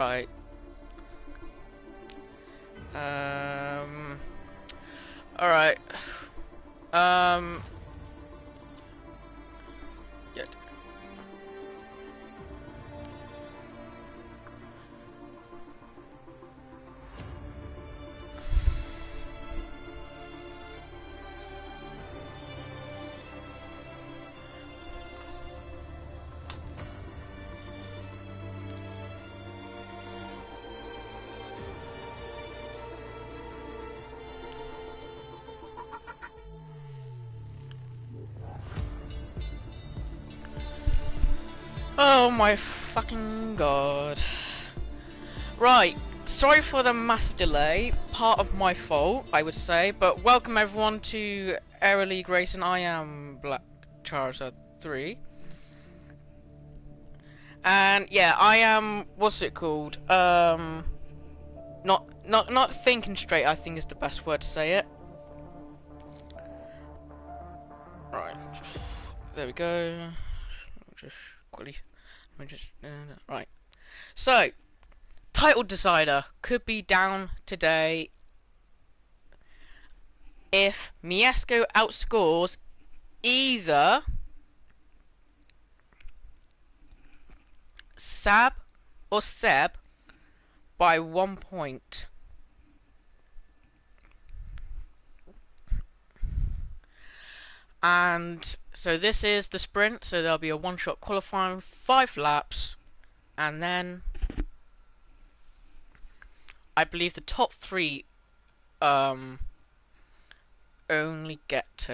Right. Alright. Yeah. Oh my fucking god. Right, sorry for the massive delay, part of my fault, I would say, but welcome everyone to Aero League Racing. I am Denja07 and yeah, I am, what's it called, not thinking straight, I think is the best word to say it. Right, there we go, just quickly, right, so, title decider could be down today if Miesco outscores either Sab or Seb by 1 point. And so this is the sprint, so there'll be a one-shot qualifying, 5 laps, and then I believe the top 3 only get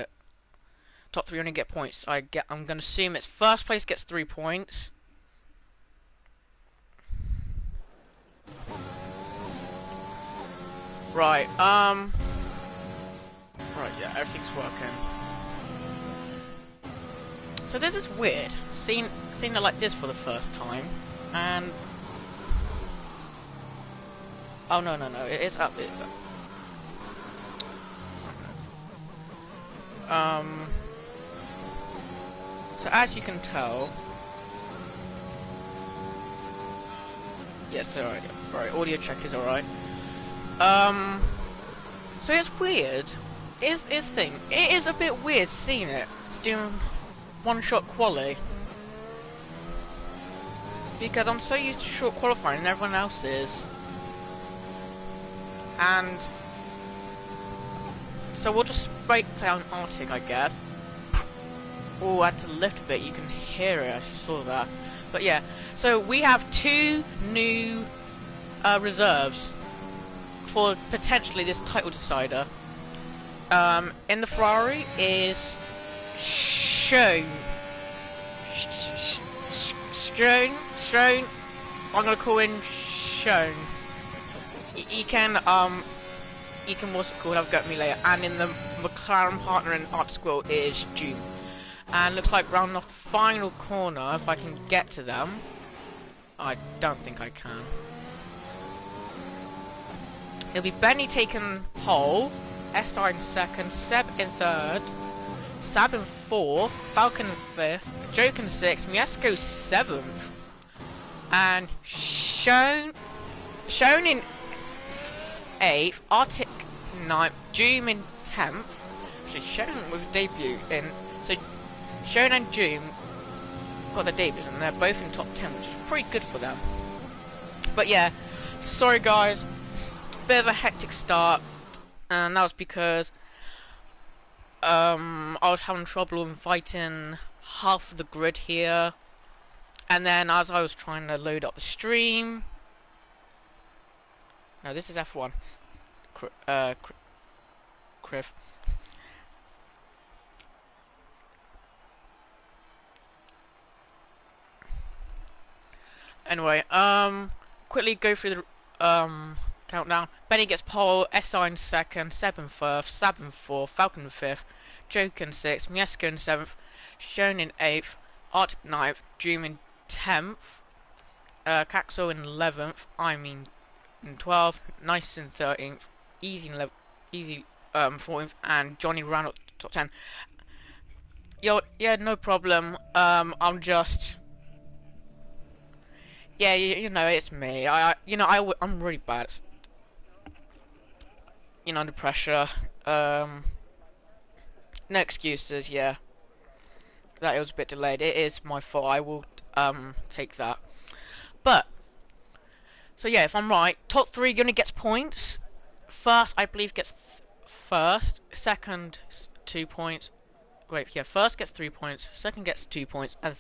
points. I'm gonna assume it's first place gets 3 points. Right, right, yeah, everything's working. So this is weird, seeing it like this for the first time, and oh no, it is up, so as you can tell, yes, alright, audio check is alright. So it's weird. It is a bit weird seeing it. It's doing one-shot quali. Because I'm so used to short qualifying and everyone else is. And so we'll just break down Arctic, I guess. Oh, I had to lift a bit, you can hear it, I saw that. But yeah, so we have 2 new reserves for potentially this title decider. In the Ferrari is Shown. I'm gonna call him Shown. He can what's it called? Have a go at me later. And in the McLaren partner in Art Squirrel is June. And looks like rounding off the final corner, if I can get to them. I don't think I can. It'll be Benny taking pole, SR in second, Seb in third, Sab in fourth, Falcon in fifth, Joke in sixth, Miesco seventh, and Shown in eighth, Arctic ninth, Doom in 10th. Actually, Shown with debut in, so Shown and Doom got their debuts and they're both in top 10, which is pretty good for them. But yeah, sorry guys, bit of a hectic start, and that was because I was having trouble inviting half of the grid here, and then as I was trying to load up the stream, no, this is F1, Criv. Anyway, quickly go through the countdown. Benny gets pole, SI in second, Seb in third, Sab in fourth, Falcon in fifth, Joke in sixth, Miesco in seventh, Shown in eighth, Arctic ninth, Doom in 10th, Caxo in 11th, in 12th, Nice in 13th, Easy in 14th, and Johnny round up top 10. Yo, yeah, no problem. I'm just Yeah, you know, it's me. I'm really bad at, under pressure. No excuses, yeah. That it was a bit delayed. It is my fault. I will, take that. But, so yeah, if I'm right, top 3 gonna gets points. First, I believe, gets first. Second, 2 points. Wait, yeah, first gets 3 points. Second gets 2 points. And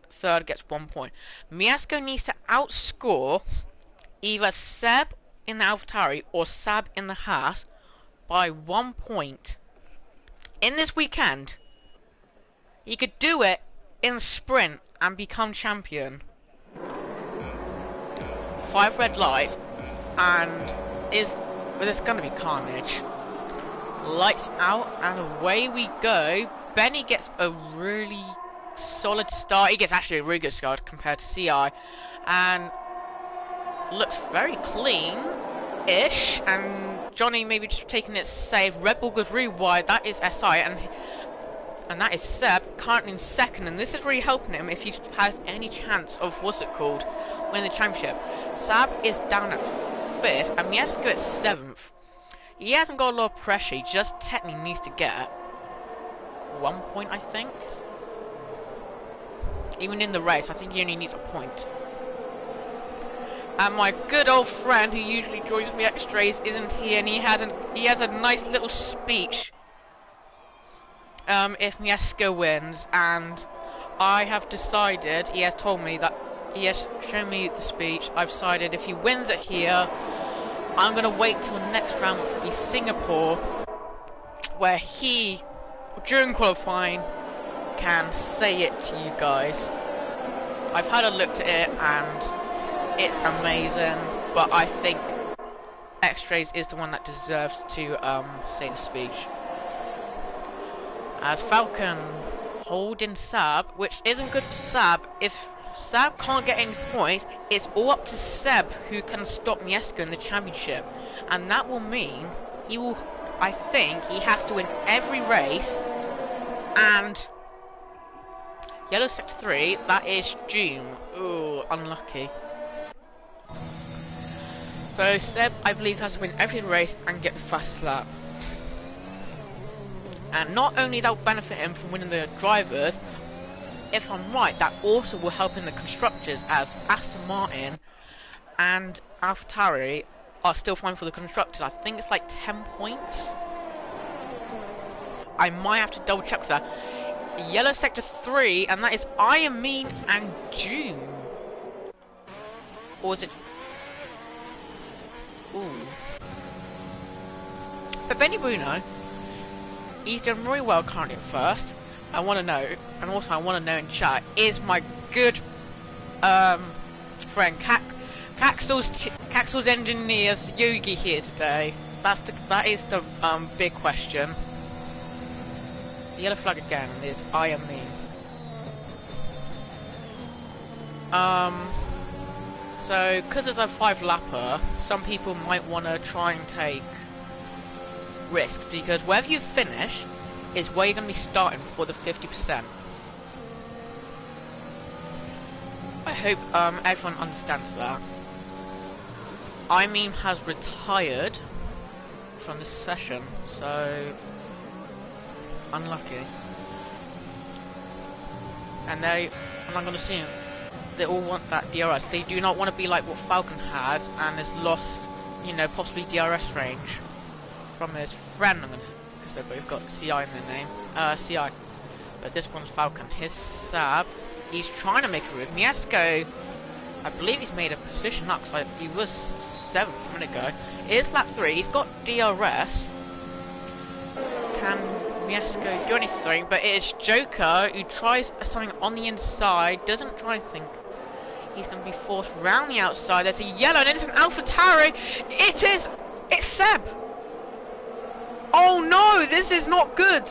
third gets 1 point. Miesco needs to outscore either Seb in the AlphaTauri or Sab in the Haas by 1 point in this weekend. He could do it in the sprint and become champion. 5 red lights, and there's gonna be carnage. Lights out, and away we go. Benny gets a really solid start. He gets actually a really good start compared to CI, and looks very clean-ish. And Johnny maybe just taking it safe. Red Bull goes really wide. That is SI, and that is Seb currently in second. And this is really helping him if he has any chance of winning the championship. Sab is down at 5th, and Miesco at 7th. He hasn't got a lot of pressure. He just technically needs to get 1 point, I think. Even in the race, I think he only needs a point. And my good old friend, who usually joins me extras, isn't here, and he has a nice little speech. If Miesco wins, and I have decided. He has told me that he has shown me the speech. I've decided if he wins it here, I'm gonna wait till the next round, which will be Singapore, where he, during qualifying, can say it to you guys. I've had a look at it and it's amazing, but I think X-Rays is the one that deserves to say the speech. As Falcon holding Sab, which isn't good for Sab. If Sab can't get any points, it's all up to Seb who can stop Miesco in the championship, and that will mean I think he has to win every race. And yellow sector 3, that is Doom. Ooh, unlucky. So Seb, I believe, has to win every race and get the fastest lap. And not only that will benefit him from winning the drivers, if I'm right, that also will help in the constructors, as Aston Martin and AlphaTauri are still fine for the constructors. I think it's like 10 points. I might have to double check with that. Yellow sector 3, and that is Iron Mean and June. Or is it? Ooh. But Benny Bruno, he's done really well currently at first. I want to know, and also I want to know in chat, is my good friend Caxel's engineers Yogi here today? That is the big question. The yellow flag again is I am me. So because it's a 5-lapper, some people might want to try and take risk, because wherever you finish is where you're going to be starting for the 50%. I hope everyone understands that. I mean has retired from this session, so unlucky. And I'm not going to see him. They all want that DRS. They do not want to be like what Falcon has and has lost, you know, possibly DRS range from his friend. Because they've both got CI in their name. CI. But this one's Falcon. His Sab, he's trying to make a move. Miesco, I believe he's made a position up, because he was 7th a minute ago. Here's lap 3. He's got DRS. Can Miesco do anything? But it's Joker who tries something on the inside. Doesn't try and think. He's going to be forced round the outside. There's a yellow, and it's an AlphaTauri. It's Seb. Oh no, this is not good.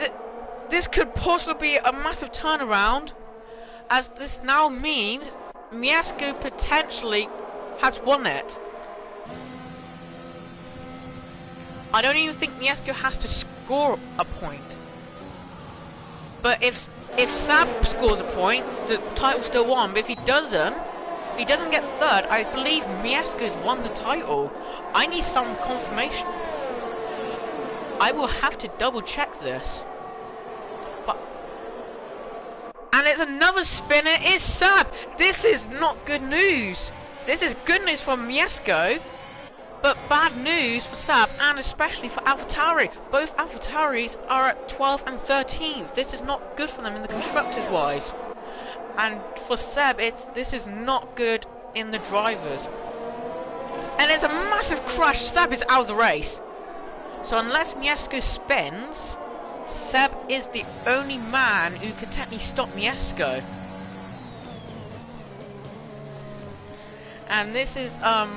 This could possibly be a massive turnaround, as this now means Miesco potentially has won it. I don't even think Miesco has to score a point. But if Sab scores a point, the title's still won. But if he doesn't, he doesn't get third, I believe Mieszko's won the title. I need some confirmation. I will have to double check this. And it's another spinner, it's Sab! This is not good news! This is good news for Mieszko, but bad news for Sab, and especially for AlphaTauri. Both AlphaTauris are at 12th and 13th. This is not good for them in the constructors-wise. And for Seb, this is not good in the drivers. And it's a massive crash, Seb is out of the race. So unless Mieszko spins, Seb is the only man who could technically stop Mieszko. And this is, and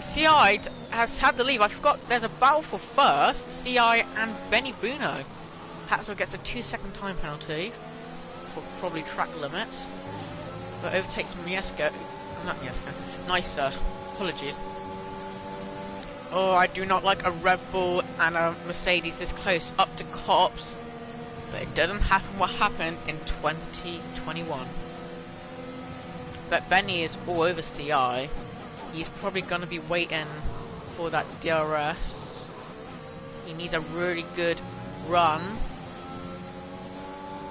CI has had the lead. I forgot there's a battle for first, CI and Benny Buno. Hatzel gets a 2-second time penalty for probably track limits, but overtakes Mieszko, not Mieszko, Nicer, apologies. Oh, I do not like a Red Bull and a Mercedes this close up to cops, but it doesn't happen what happened in 2021. But Benny is all over CI. He's probably going to be waiting for that DRS. He needs a really good run.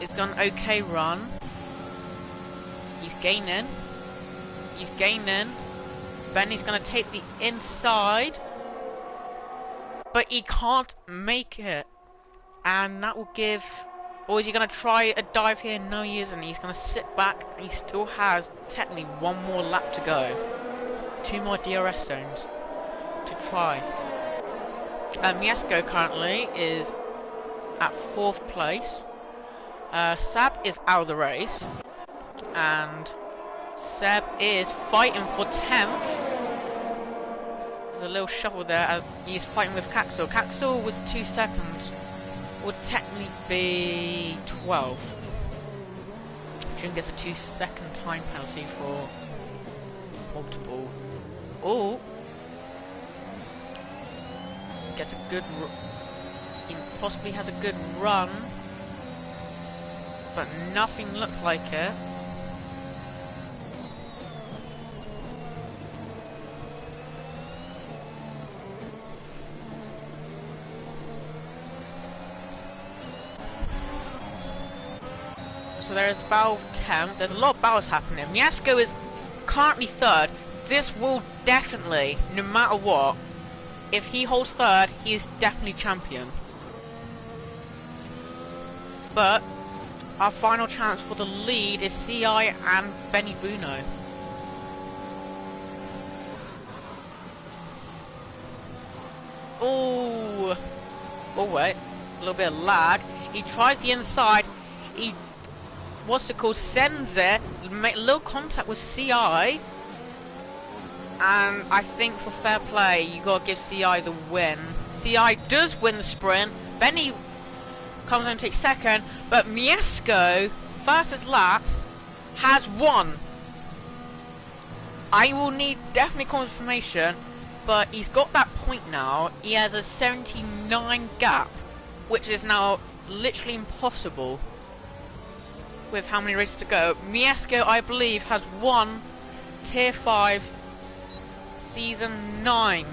It's got an okay run. He's gaining. He's gaining. Benny's going to take the inside. But he can't make it. And that will give... Or is he going to try a dive here? No, he isn't. He's going to sit back. And he still has technically one more lap to go. 2 more DRS zones to try. Mieszko currently is at 4th place. Sab is out of the race. And Seb is fighting for 10th. There's a little shuffle there as he's fighting with Caxel. Caxel with 2 seconds would technically be 12. June gets a 2-second time penalty for multiple. Oh, gets a good. He possibly has a good run, but nothing looks like it. So there is battle 10. There's a lot of battles happening. Mieszko is currently 3rd. This will definitely, no matter what, if he holds 3rd, he is definitely champion. But our final chance for the lead is CI and Benny Buno. Oh, wait, a little bit of lag. He tries the inside. He, what's it called, sends it, make a little contact with CI. And I think for fair play, you gotta give CI the win. CI does win the sprint. Benny comes on and takes 2nd, but Mieszko, fastest lap, has won. I will need definitely confirmation, but he's got that point now. He has a 79 gap, which is now literally impossible with how many races to go. Mieszko, I believe, has won Tier 5 Season 9.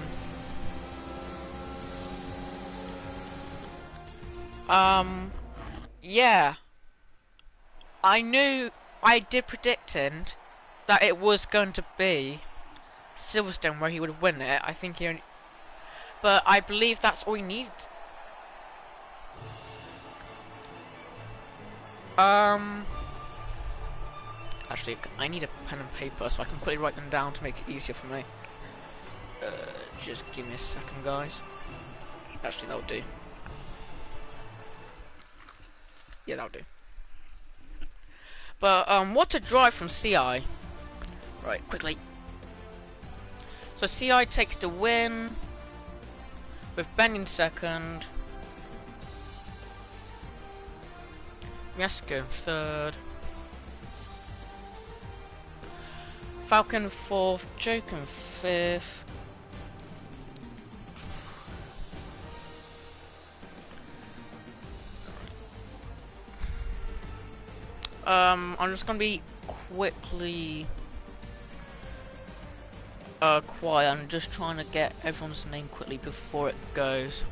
Yeah. I did predicting that it was going to be Silverstone where he would win it. I think he only... But I believe that's all he needs. Actually, I need a pen and paper so I can quickly write them down to make it easier for me. Just give me a second, guys. Actually, that'll do. Yeah, that'll do. But, what a drive from CI. Right, quickly. So CI takes the win, with Ben in 2nd. Mieszko 3rd. Falcon 4th, Joken 5th. I'm just gonna be quickly quiet. I'm just trying to get everyone's name quickly before it goes.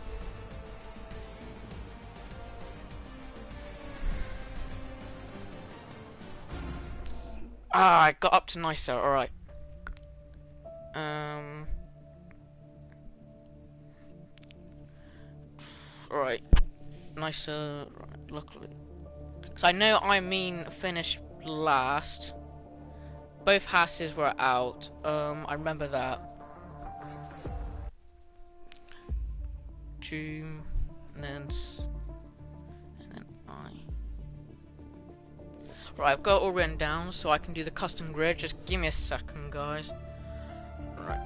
Ah, I got up to nicer. All right. All right. Nicer. Right, luckily, so I know finished last. Both Hasses were out. I remember that. June, and then I. Right, I've got it all written down so I can do the custom grid. Just give me a second, guys. Right.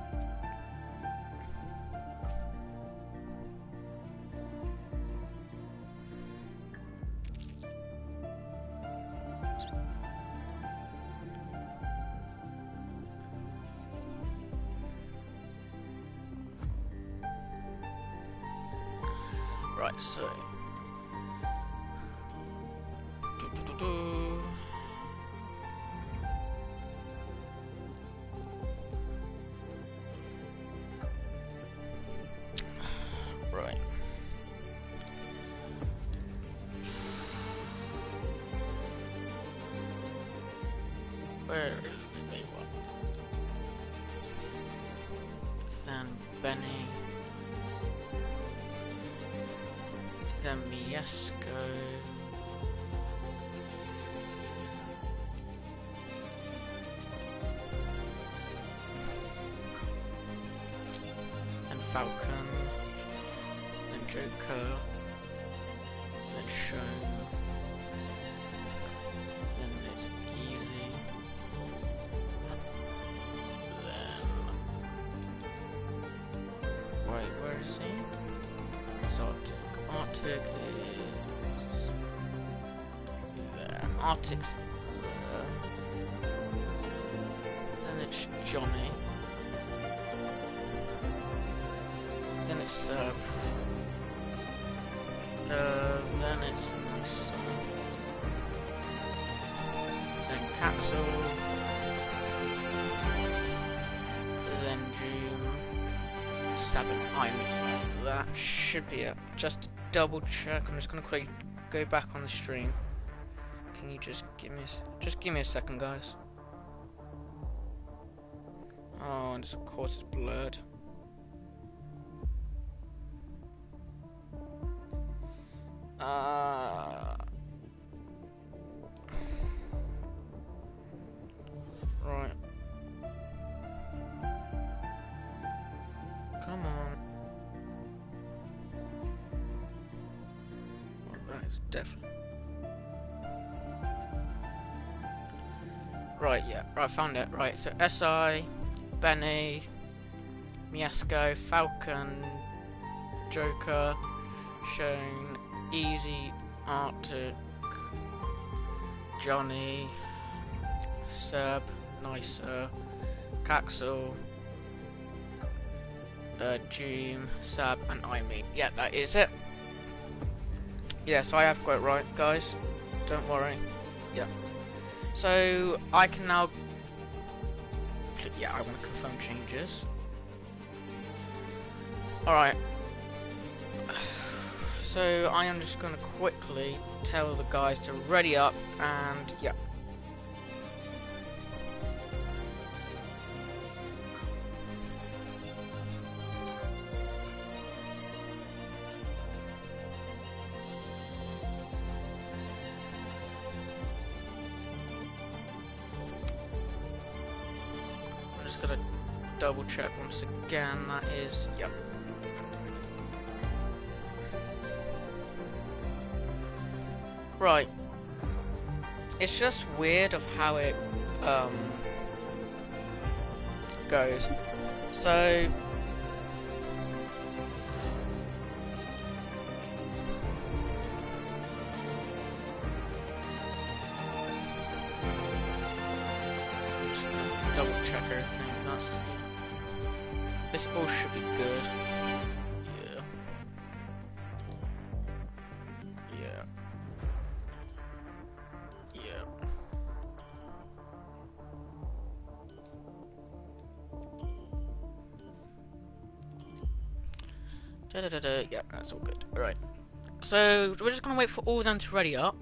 Right, so. Right. Where is they what? Then Benny. Then Miesco. And Falcon. Then Joker. Then Shone. Then it's easy. Then wait, where is he? It's Arctic. Arctic is there. Arctic's there. Then it's Johnny. Then it's then it's then Capsule. Then June. Sabin. That should be it. Just to double check. I'm just gonna quickly go back on the stream. Can you just give me a second, guys? Oh, and of course it's blurred. Right. Come on. Well, that is definitely. Right, yeah. Right, I found it. Right, so SI, Benny, Miesco, Falcon, Joker, Shone, Easy, Arctic, Johnny, Seb, Nicer, Caxel, June, Sab, and me. Yeah, that is it. Yes, I have got it right, guys. Don't worry. Yeah. So I can now. Yeah, I want to confirm changes. Alright. So I am just going to quickly tell the guys to ready up and yeah. I'm just going to double check once again. That is, yep. Right. It's just weird of how it goes. So just double check everything. This all should be good. Yeah. Yeah. Yeah. Yeah, that's all good. Alright. So, we're just gonna wait for all of them to ready up.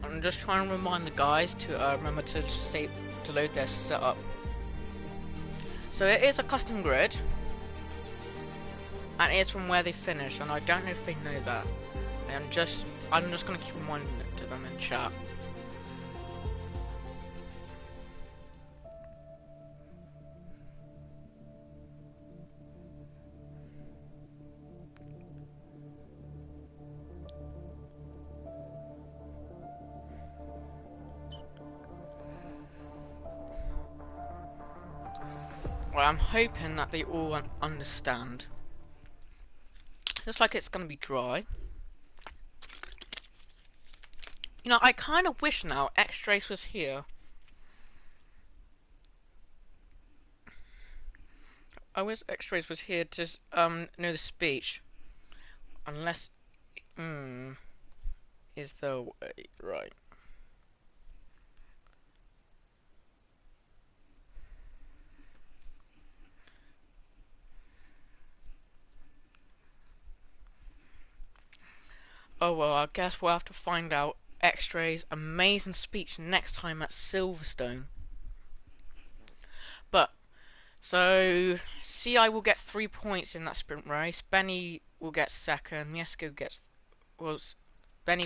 I'm just trying to remind the guys to remember to load their setup. So it is a custom grid, and it is from where they finish, and I don't know if they know that. I'm just gonna keep reminding it to them in chat. Well, I'm hoping that they all understand. Looks like it's gonna be dry. You know, I kind of wish now X-Trace was here. I wish X-Trace was here to know the speech. Unless, is the way right? Oh well, I guess we'll have to find out X-Ray's amazing speech next time at Silverstone. But, so, CI will get 3 points in that sprint race, Benny will get second, Miesco gets, well, Benny,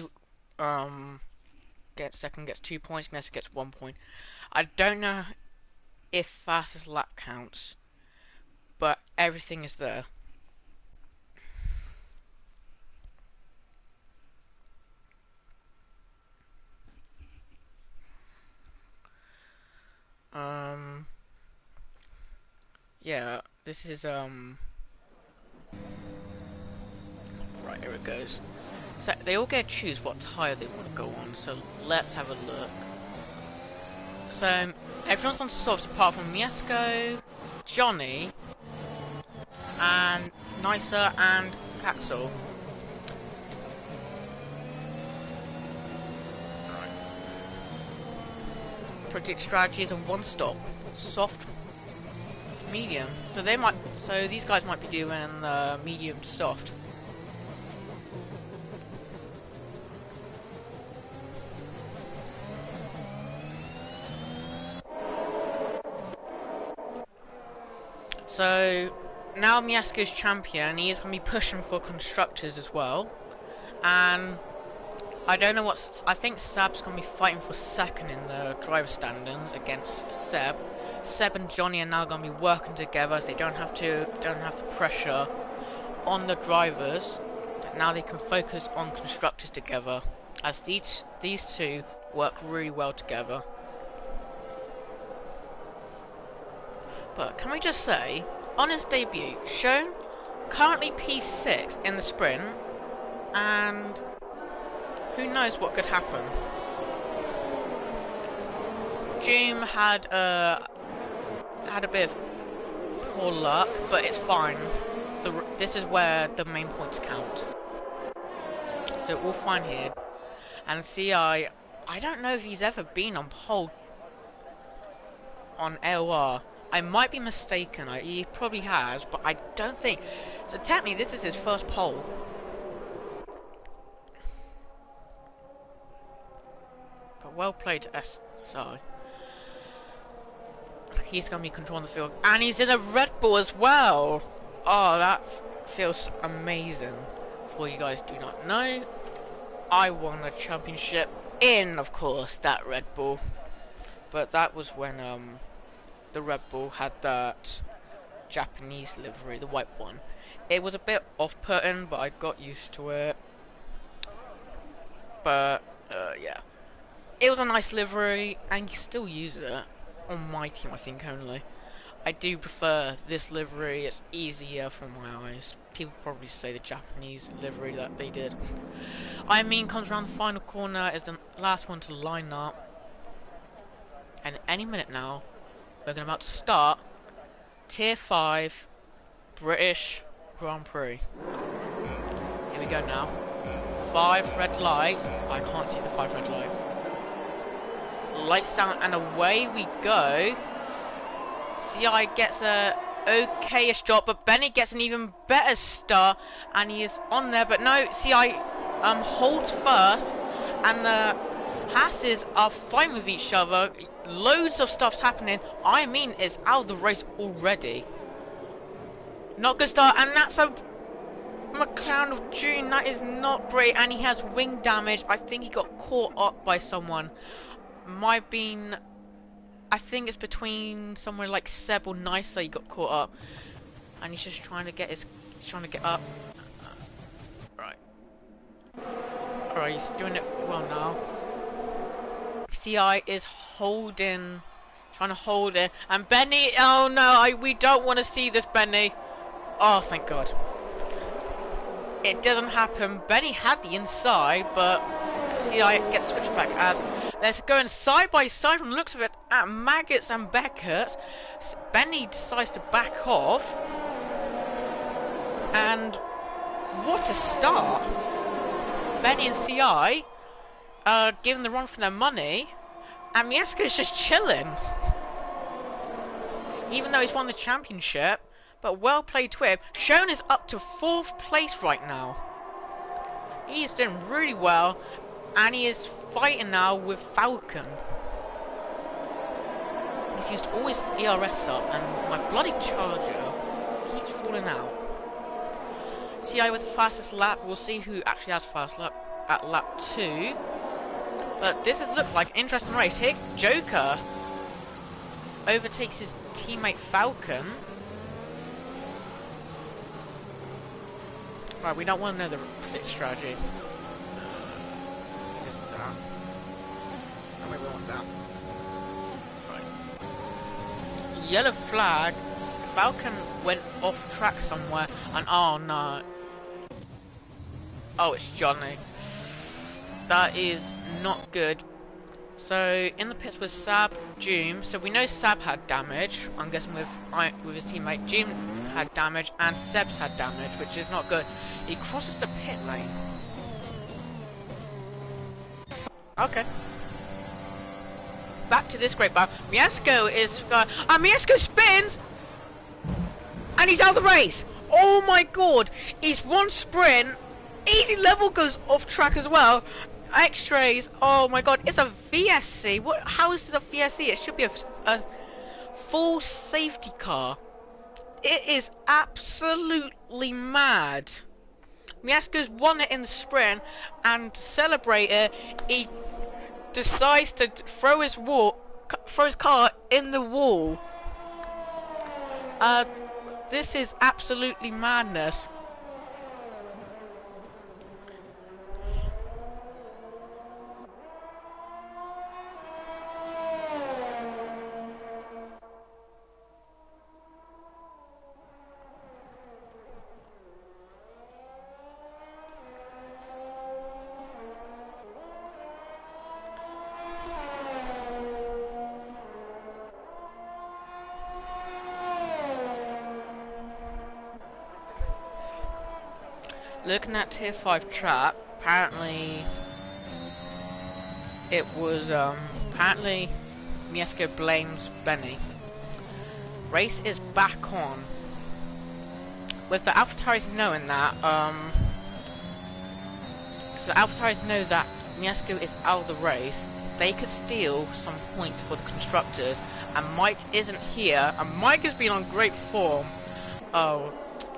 gets second, gets 2 points, Miesco gets 1 point. I don't know if fastest lap counts, but everything is there. Yeah, this is, right, here it goes. So, they all get to choose what tire they want to go on, so let's have a look. So, everyone's on softs apart from Miesco, Johnny, and Nisa and Caxel. Predict strategies and one stop. Soft, medium. So these guys might be doing medium soft. So now Miesco's champion, he is going to be pushing for constructors as well. And I don't know I think Seb's going to be fighting for second in the driver standings against Seb. Seb and Johnny are now going to be working together, so they don't have to pressure on the drivers. Now they can focus on constructors together, as these two work really well together. But can we just say, on his debut, shown currently P6 in the sprint, and who knows what could happen. Doom had a bit of poor luck, but it's fine. This is where the main points count. So all fine here. And CI, I don't know if he's ever been on pole on ALR. I might be mistaken, he probably has, but I don't think. So technically this is his first pole. But well played to SI. He's going to be controlling the field. And he's in a Red Bull as well. Oh, that feels amazing. For you guys do not know, I won a championship in, of course, that Red Bull. But that was when the Red Bull had that Japanese livery, the white one. It was a bit off-putting, but I got used to it. but yeah. It was a nice livery, and you still use it on my team, I think, only. I do prefer this livery, it's easier for my eyes. People probably say the Japanese livery that they did. I mean, comes around the final corner, is the last one to line up. And any minute now, we're about to start Tier 5 British Grand Prix. Here we go now. 5 red lights. I can't see the 5 red lights. Lights down and away we go. CI gets a okay-ish job, but Benny gets an even better start, and he is on there. But no, CI holds first, and the Hasses are fine with each other. Loads of stuff's happening. I mean, it's out of the race already. Not good start, and that's a McLaren of June. That is not great, and he has wing damage. I think he got caught up by someone. Might been, I think it's between somewhere like Seb or Nicer. He got caught up, and he's just trying to get up. Right. Alright, he's doing it well now. CI is trying to hold it, and Benny. Oh no, we don't want to see this, Benny. Oh, thank God. It doesn't happen. Benny had the inside, but CI gets switched back as they're going side by side from the looks of it at Maggots and Beckett. Benny decides to back off, and what a start! Benny and CI are giving the run for their money, and Mieszko's just chilling, even though he's won the championship. But well played to him. Sean is up to 4th place right now. He's doing really well, and he is fighting now with Falcon. He's used all his ERS up, and my bloody charger keeps falling out. CI with the fastest lap. We'll see who actually has fast lap at lap 2. But this has looked like an interesting race. Here, Joker overtakes his teammate Falcon. Right, we don't want to know the pit strategy. Just that. No, we want that. Right. Yellow flag. Falcon went off track somewhere, and oh no. Oh, it's Johnny. That is not good. So in the pits was Sab, Joom. So we know Sab had damage. I'm guessing with his teammate. Joom had damage, and Seb's had damage, which is not good. He crosses the pit lane. Okay. Back to this great battle. Mieszko is Mieszko spins, and he's out of the race. Oh my God! He's one sprint. Easy level goes off track as well. X-rays. Oh my God! It's a VSC. What? How is this a VSC? It should be a full safety car. It is absolutely mad. Mieszko's won it in the sprint, and to celebrate it, he decides to throw his car in the wall. This is absolutely madness. Looking at Tier 5 track, apparently it was, apparently Mieszko blames Benny. Race is back on. With the AlphaTauris knowing that, so the AlphaTauris know that Mieszko is out of the race, they could steal some points for the constructors, and Mike isn't here, and Mike has been on great form. Oh.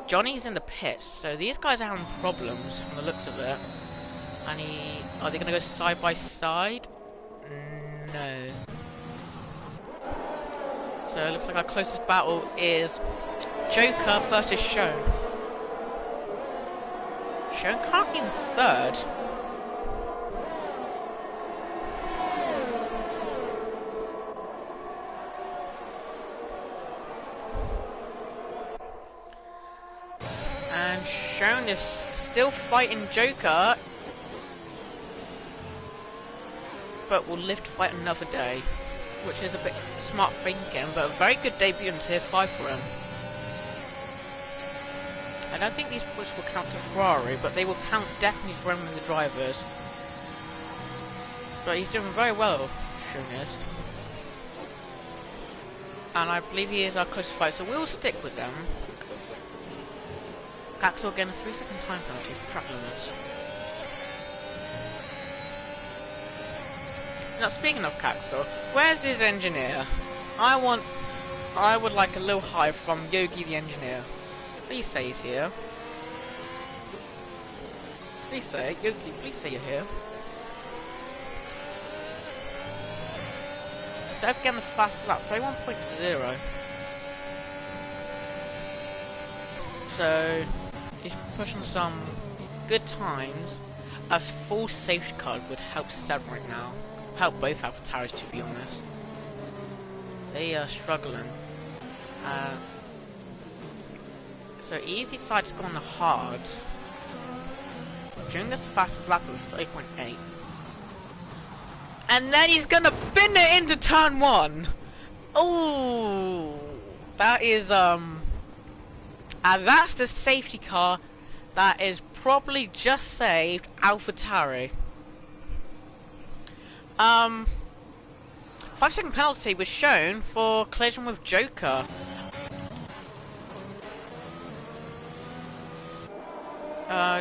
Johnny's in the pits, so these guys are having problems from the looks of it. And are they going to go side by side? No. So it looks like our closest battle is Joker versus Sean. Sean currently in 3rd. Sean is still fighting Joker, but will live to fight another day, which is a bit smart thinking, but a very good debut in Tier 5 for him. I don't think these points will count to Ferrari, but they will count definitely for him with the drivers. But he's doing very well, Sean is. And I believe he is our closest fight, so we'll stick with them. Caxel getting a 3-second time penalty for track limits. Now speaking of Caxel, where's his engineer? I would like a little hi from Yogi the engineer. Please say he's here. Please say it. Yogi, please say you're here. Seb getting the fastest lap, 31.0. So he's pushing some good times. A full safety car would help Seb right now. Help both AlphaTauris, to be honest. They are struggling. So Easy decided to go on the hards. During this fastest lap of 30.8. And then he's gonna bin it into turn 1. Ooh, that is and that's the safety car that is probably just saved AlphaTauri. 5-second penalty was shown for collision with Joker.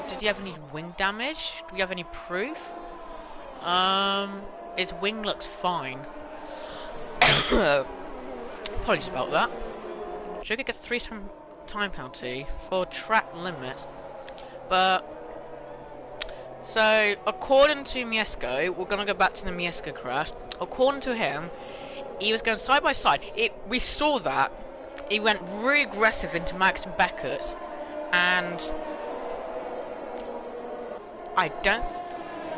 Did he have any wing damage? Do we have any proof? His wing looks fine. Apologies about that. Joker gets 3-second time penalty for track limits. But so according to Miesco, we're gonna go back to the Miesco crash. According to him, he was going side by side. We saw that he went really aggressive into Max and Beckett's, and I don't.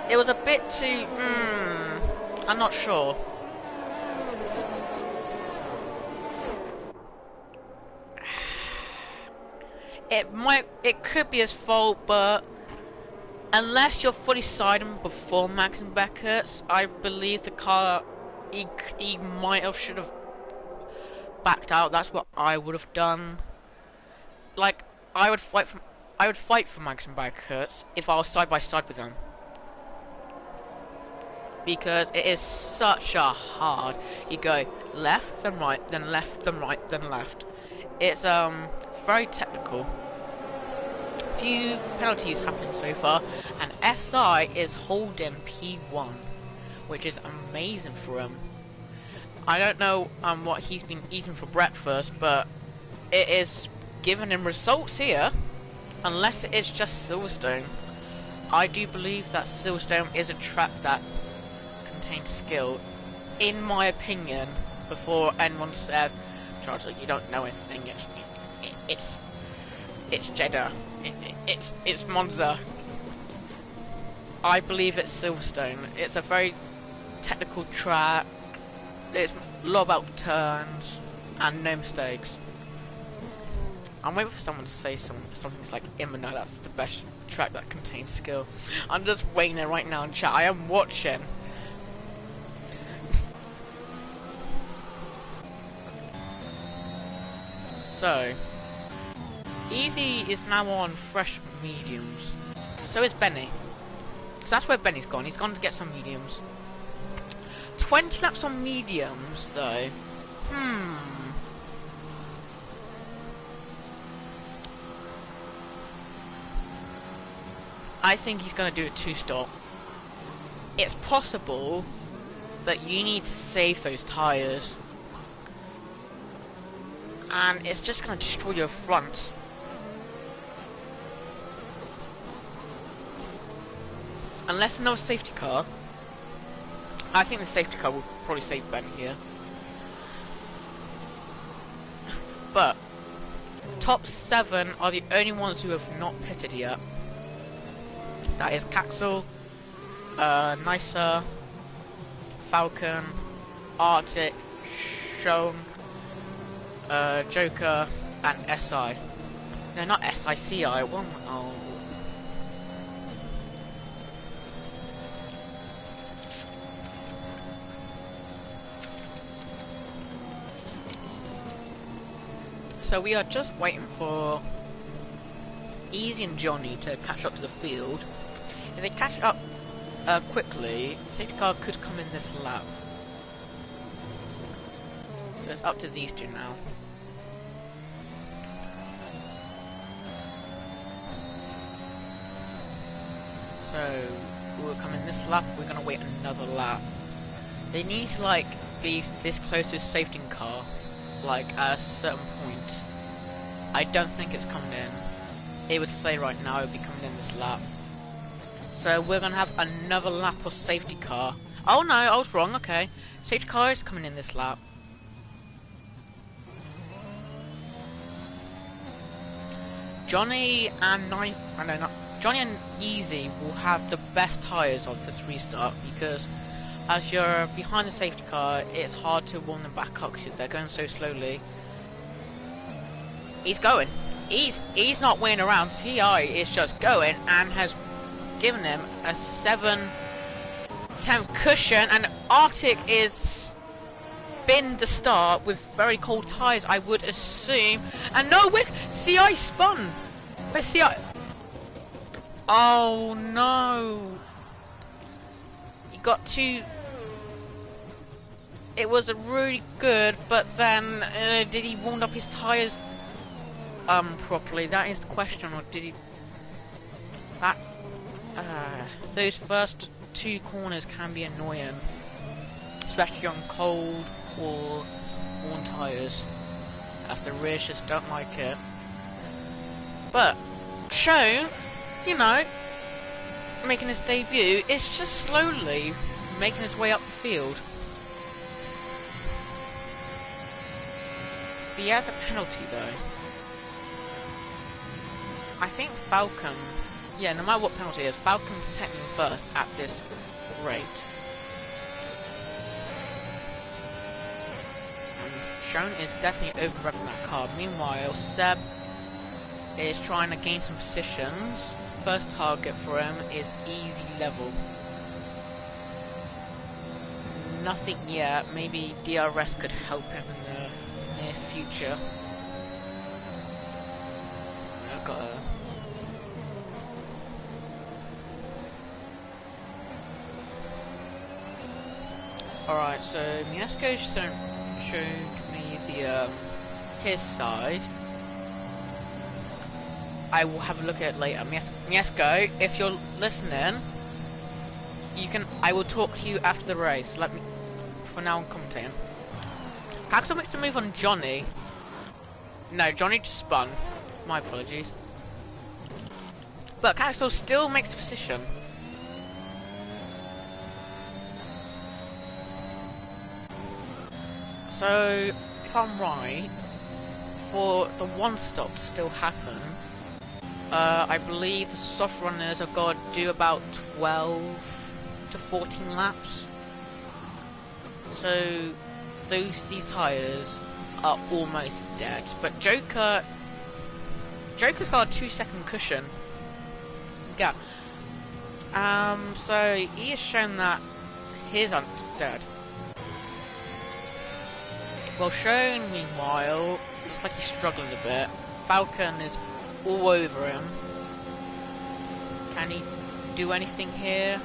It was a bit too. I'm not sure. It could be his fault, but unless you're fully siding before Max and Beckett's, I believe the car he might have should have backed out. That's what I would have done. Like I would fight for Max and Beckett's if I was side by side with them, because it is such a hard. You go left, then right, then left, then right, then left. It's very technical. Few penalties happening so far, and SI is holding P1, which is amazing for him. I don't know what he's been eating for breakfast, but it is giving him results here. Unless it is just Silverstone. I do believe that Silverstone is a track that contains skill, in my opinion. Before anyone says, Charles, you don't know anything. It's Jeddah. It's Monza. I believe it's Silverstone. It's a very technical track. It's a lot about turns and no mistakes. I'm waiting for someone to say something like Imano, that's the best track that contains skill. I'm just waiting it right now in chat. I am watching. So Easy is now on fresh mediums. So is Benny. So that's where Benny's gone. He's gone to get some mediums. 20 laps on mediums, though. I think he's going to do a 2-stop. It's possible that you need to save those tyres. And it's just going to destroy your front. Unless another safety car. I think the safety car will probably save Ben here. But top 7 are the only ones who have not pitted yet. That is Caxel, Nicer, Falcon, Arctic, Sean, Joker, and SI. No, not SICI. One. Oh. So we are just waiting for Easy and Johnny to catch up to the field. If they catch up quickly, safety car could come in this lap. So it's up to these two now. So we'll come in this lap. We're gonna wait another lap. They need to like be this close to a safety car, like at a certain point. I don't think it's coming in. It would say right now it would be coming in this lap. So we're gonna have another lap of safety car. Oh no, I was wrong. Okay, safety car is coming in this lap. Johnny and Johnny and Easy will have the best tyres of this restart because as you're behind the safety car, it's hard to warm them back up because they're going so slowly. He's going. He's not waiting around. CI is just going and has given him a 7/10 cushion, and Arctic is been the start with very cold tyres, I would assume. And no, with CI spun. Where's CI? Oh no! He got two. It was a really good, but then did he warm up his tyres properly? That is the question. Or did he? That those first two corners can be annoying, especially on cold or worn tyres, as the rears just don't like it. But Shone, you know, making his debut, is just slowly making his way up the field. But he has a penalty though. I think Falcon, yeah, no matter what penalty it is, Falcon's technically first at this rate. And Shone is definitely over-revving that car. Meanwhile, Seb is trying to gain some positions. First target for him is easy level. Nothing yet. Maybe DRS could help him in the near future. I've got a... Alright, so Miesco showed me the his side. I will have a look at it later. Miesco, if you're listening, I will talk to you after the race. Let me. For now, I'm commentating. Caxel makes the move on Johnny. No, Johnny just spun. My apologies. But Caxel still makes the position. So, if I'm right, for the one stop to still happen, I believe the soft runners have got to do about 12 to 14 laps. So these tyres are almost dead. But Joker's got a 2-second cushion. Yeah. So he has shown that his aren't dead. Well, Shone, meanwhile, looks like he's struggling a bit. Falcon is all over him. Can he do anything here?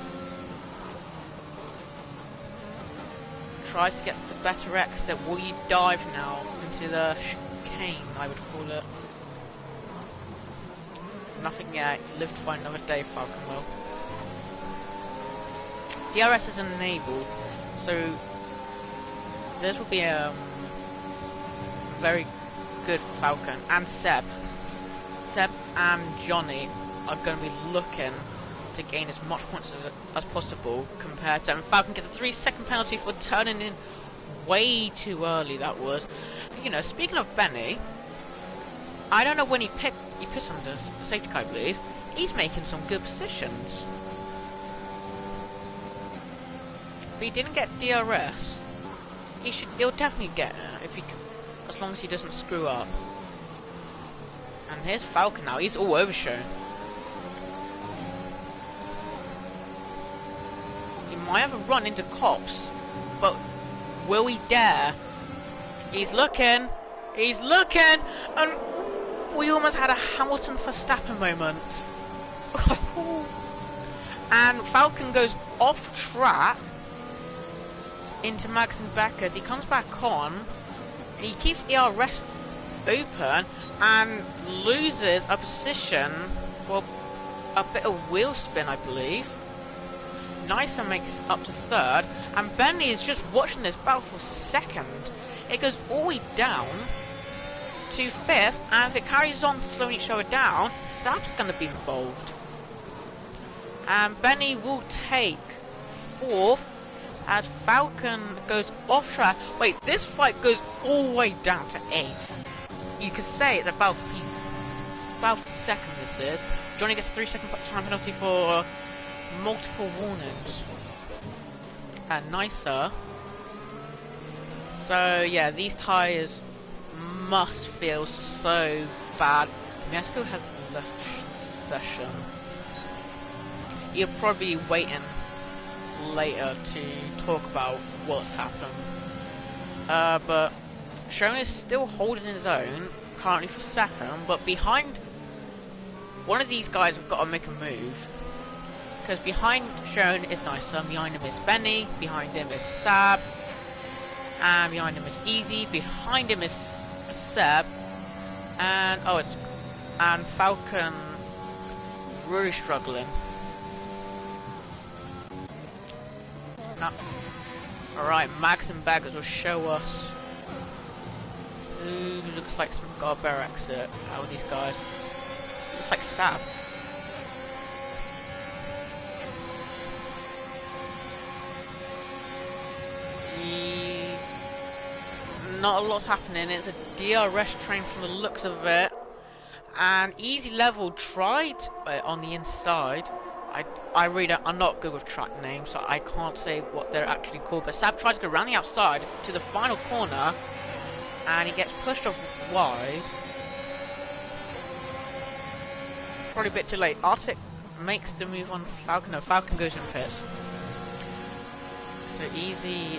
Tries to get to the better exit. Will you dive now into the chicane, I would call it? Nothing yet. Live to find another day, Falcon will. DRS is enabled, so this will be very good for Falcon and Seb. Seb and Johnny are going to be looking to gain as much points as possible compared to, and Falcon gets a 3-second penalty for turning in way too early. That was, you know, speaking of Benny, I don't know when he pits on the safety car, I believe. He's making some good positions. But he didn't get DRS. He'll definitely get it if he can, as long as he doesn't screw up. And here's Falcon now, he's all over Show. He might have a run into cops, but will he dare? He's looking, and we almost had a Hamilton Verstappen moment. And Falcon goes off track into Max and Becker as he comes back on, and he keeps ERS open and loses a position for a bit of wheel spin, I believe. Nysa makes up to third, and Benny is just watching this battle for second. It goes all the way down to fifth, and if it carries on slowing each other down, Sab's going to be involved. And Benny will take fourth as Falcon goes off track. Wait, this fight goes all the way down to eighth. You could say it's about second this is. Johnny gets a 3-second time penalty for multiple warnings. And Nysa. So yeah, these tyres must feel so bad. Miesco has left session. He'll probably be waiting later to talk about what's happened. But Sean is still holding his own, currently for second, but behind one of these guys have got to make a move. Because behind Sean is Nysa, behind him is Benny, behind him is Sab, and behind him is Easy, behind him is Seb, and and Falcon really struggling. Alright, Max and Baggers will show us who looks like some got a better exit out of these guys. Looks like Sab. Not a lot's happening. It's a DRS train from the looks of it. And Easy Level tried on the inside. I'm not good with track names, so I can't say what they're actually called. But Sab tries to go around the outside to the final corner, and he gets pushed off wide. Probably a bit too late. Arctic makes the move on Falcon. No, Falcon goes in pits. So Easy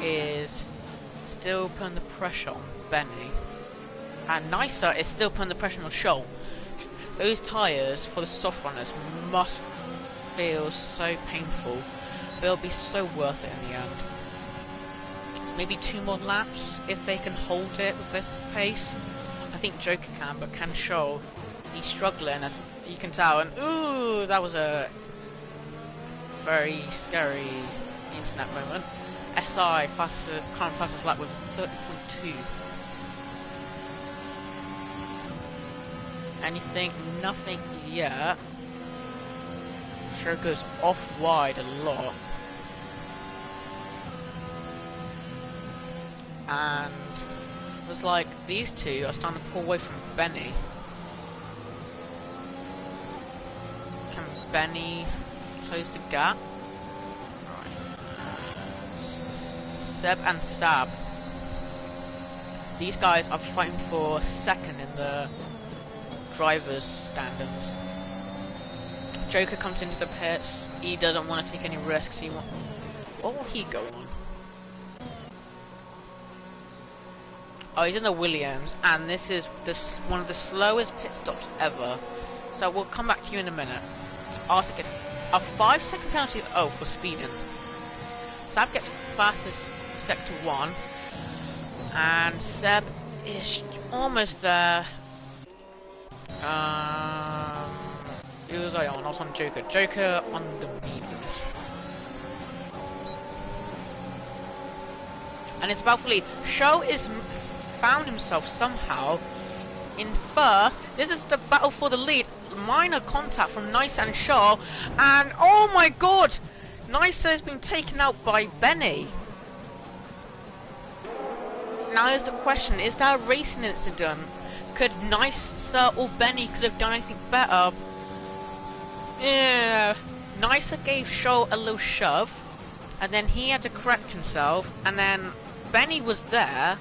is still putting the pressure on Benny, and Nysa is still putting the pressure on Scholl. Those tyres for the soft runners must feel so painful. They'll be so worth it in the end. Maybe 2 more laps if they can hold it with this pace. I think Joker can, but can Scholl? He's struggling, as you can tell. And ooh, that was a very scary internet moment. SI current fastest lap with 30.2. Anything? Nothing yet. Sure goes off wide a lot. And it was like these two are starting to pull away from Benny. Can Benny close the gap? Seb and Sab. These guys are fighting for second in the drivers' standings. Joker comes into the pits. He doesn't want to take any risks. What will he go on? Oh, he's in the Williams, and this is one of the slowest pit stops ever. So we'll come back to you in a minute. Arctic gets a 5-second penalty. Oh, for speeding. Sab gets fastest sector 1, and Seb is almost there. Who was I on? I was on Joker. Joker on the mediums. And it's about to lead. Show is found himself somehow in first. This is the battle for the lead. Minor contact from Nysa and Shaw, and oh my god! Nysa has been taken out by Benny. Now here's the question, is that a racing incident? Could Nysa or Benny could have done anything better? Yeah, Nysa gave Shaw a little shove, and then he had to correct himself, and then Benny was there.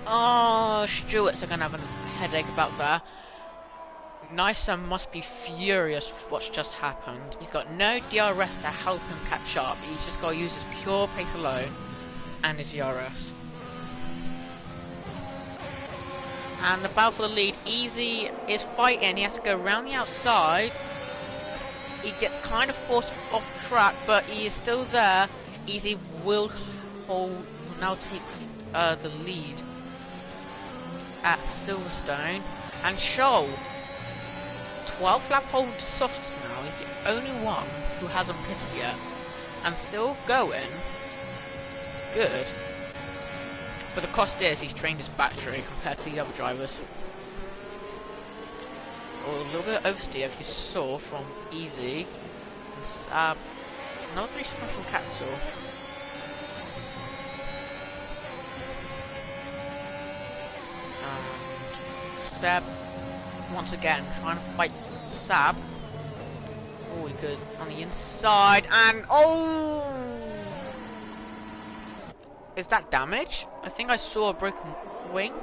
Oh, Stewart's are going to have a headache about that. Nysa must be furious with what's just happened. He's got no DRS to help him catch up. He's just got to use his pure pace alone and his DRS. And the battle for the lead. Easy is fighting. He has to go around the outside. He gets kind of forced off track, but he is still there. Easy will now take the lead at Silverstone. And Shoal, 12th lap hold softs now. He's the only one who hasn't pitted yet. And still going. Good. But the cost is he's trained his battery compared to the other drivers. Oh, a little bit of oversteer if you saw from Easy. And another 3 spin from Capsule. And Seb, once again, trying to fight Sab. Oh, he could on the inside, and oh! Is that damage? I think I saw a broken wing.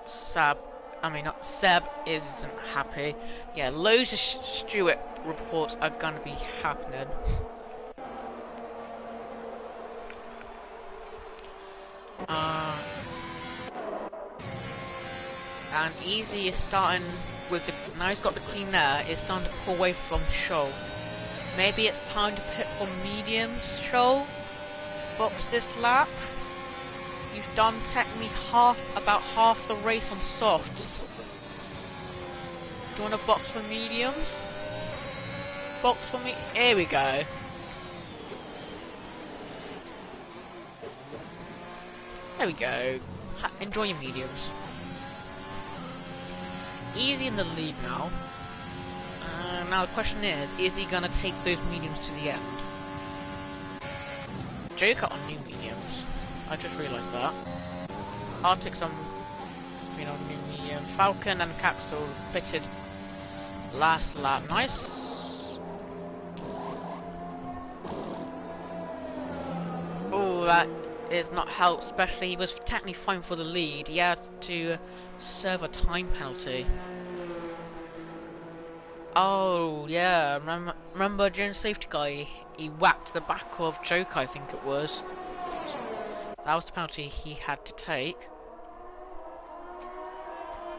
Seb isn't happy. Yeah, loads of Stewart reports are gonna be happening. And Easy is starting with the, now he's got the clean air, is starting to pull away from Shoal. Maybe it's time to pit for mediums, Shoal. Box this lap. You've done technically about half the race on softs. Do you want to box for mediums? Box for me. Here we go. There we go. Enjoy your mediums. Easy in the lead now. Now the question is he going to take those mediums to the end? Joker on new mediums. I just realised that. Arctic's on, new medium. Falcon and Capsule pitted last lap. Nice. Oh, that is not help. Especially he was technically fine for the lead. He had to serve a time penalty. Oh yeah, remember during safety car he whacked the back of Joker, I think it was. That was the penalty he had to take.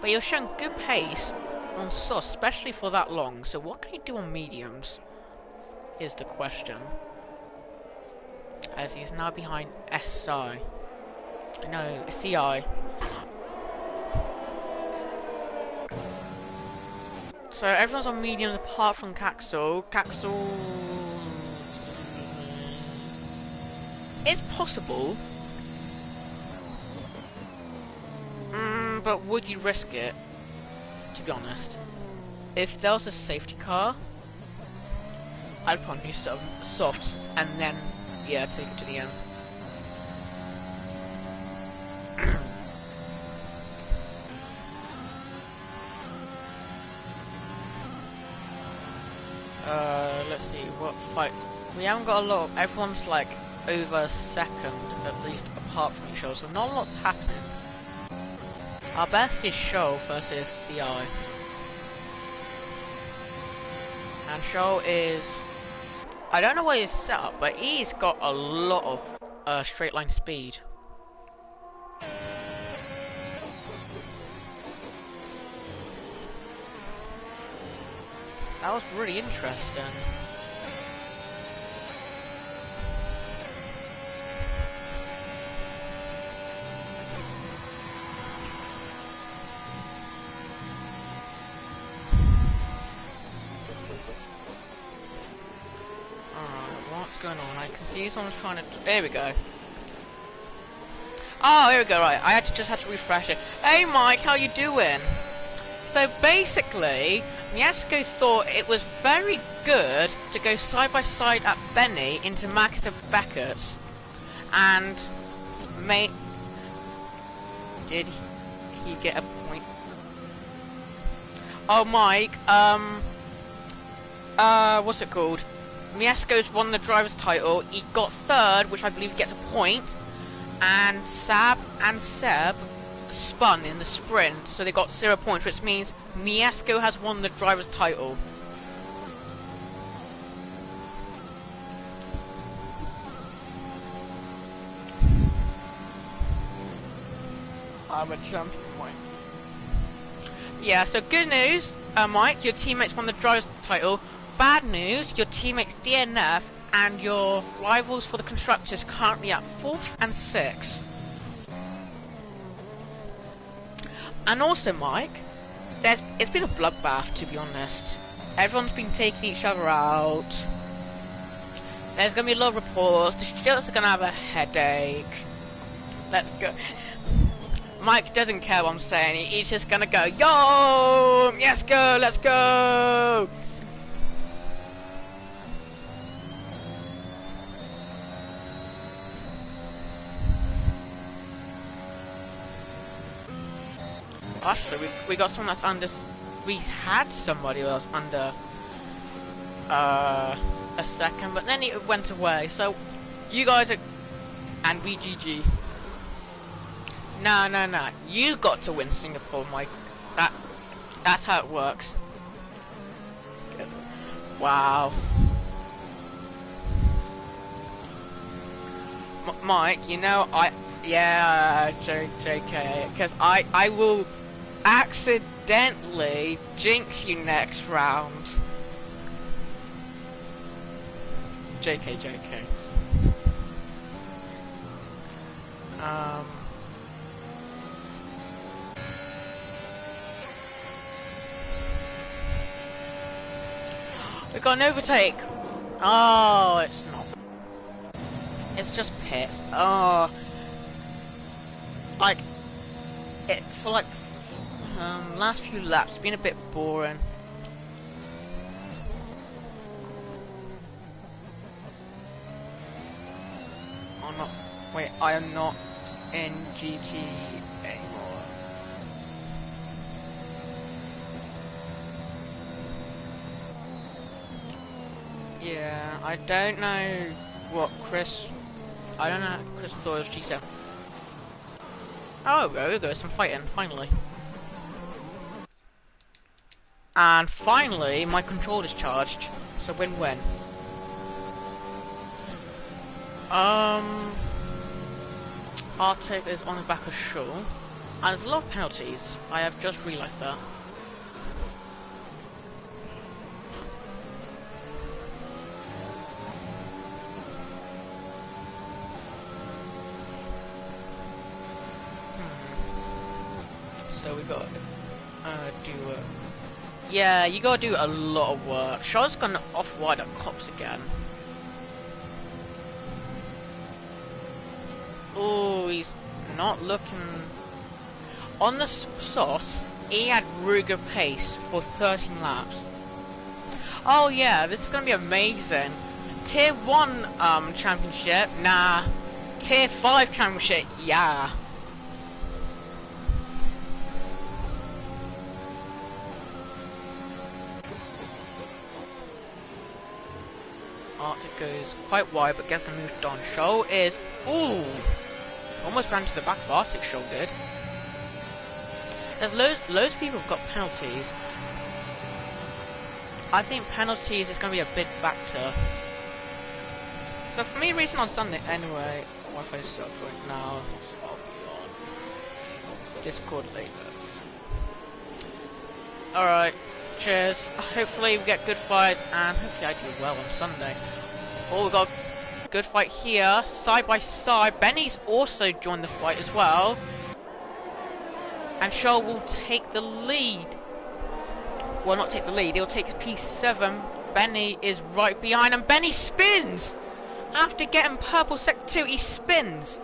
But he was showing good pace on sus, especially for that long. So what can he do on mediums? Is the question. As he's now behind CI. So everyone's on mediums apart from Caxel. Caxel... It's possible. But would you risk it? To be honest. If there was a safety car, I'd probably do some softs and then, yeah, take it to the end. Let's see, what fight? We haven't got a lot, everyone's like over a second, at least apart from each other, so not a lot's happening. Our best is Shoal versus CI. And Shoal is... I don't know what he's set up, but he's got a lot of straight line speed. That was really interesting. What's going on? I can see someone's trying to... There we go. Oh, here we go, right. I just had to refresh it. Hey Mike, how you doing? So basically, Miasco thought it was very good to go side by side at Benny into Marcus of Beckett's, and did he get a point? Oh, Mike, what's it called? Miasco's won the driver's title. He got third, which I believe gets a point, and Sab and Seb spun in the sprint, so they got 0 points, which means Miesco has won the driver's title. I'm a champion, Mike. Yeah, so good news, Mike, your teammates won the driver's title. Bad news, your teammates DNF, and your rivals for the constructors currently at 4th and 6th. And also, Mike, it's been a bloodbath, to be honest. Everyone's been taking each other out. There's gonna be a lot of reports. The stewards are gonna have a headache. Let's go. Mike doesn't care what I'm saying. He's just gonna go, yo, let's go, let's go. Actually, we got someone that's under. We had somebody else under a second, but then it went away. So you guys are, and BGG. No. You got to win Singapore, Mike. That's how it works. Wow. Mike, you know JK, because I will accidentally jinx you next round. JK. We got an overtake. Oh, it's not. It's just pits. Oh, like it for like last few laps. Been a bit boring. I'm not. Wait, I am not in GT anymore. Yeah, I don't know what Chris. I don't know. Chris thought of G7. Oh, there we go. Some fighting finally. And finally, my controller's charged. So win-win. Arctic is on the back of Shaw. And there's a lot of penalties. I have just realised that. So we got do yeah, you gotta do a lot of work. Shaw's gonna off-wide at cops again. Oh, he's not looking on the soft. He had really good pace for 13 laps. Oh yeah, this is gonna be amazing. Tier 1 championship, nah. Tier 5 championship, yeah. Arctic goes quite wide, but gets the move done. Shoal is, ooh, almost ran to the back of Arctic. Shoal did. There's loads of people who've got penalties. I think penalties is going to be a big factor. So for me, racing on Sunday anyway. Wi-Fi sucks right now, so I'll be on Discord later. Alright. Cheers. Hopefully we get good fights, and hopefully I do well on Sunday. Oh, we got a good fight here, side by side. Benny's also joined the fight as well. And Shoal will take the lead. Well, not take the lead, he'll take P7. Benny is right behind, and Benny spins! After getting purple sector 2, he spins!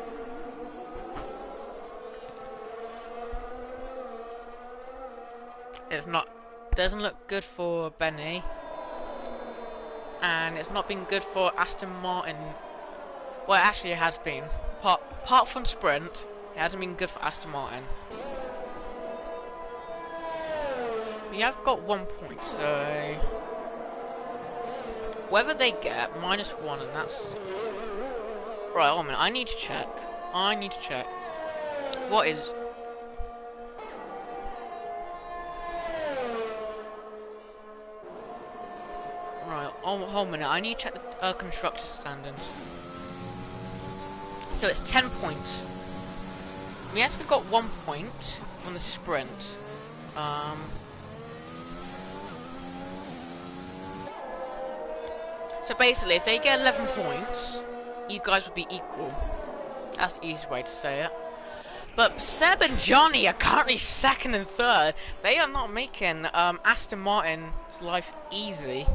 It's not... doesn't look good for Benny, and it's not been good for Aston Martin. Well, actually it has been. Apart from sprint, it hasn't been good for Aston Martin. We have got 1 point, so whether they get -1, and that's right. Oh man, I need to check. What is hold a minute. I need to check the constructor standings. So it's 10 points. Miesco got 1 point from the sprint. So basically, if they get 11 points, you guys would be equal. That's the easy way to say it. But Seb and Johnny are currently second and third. They are not making Aston Martin's life easy.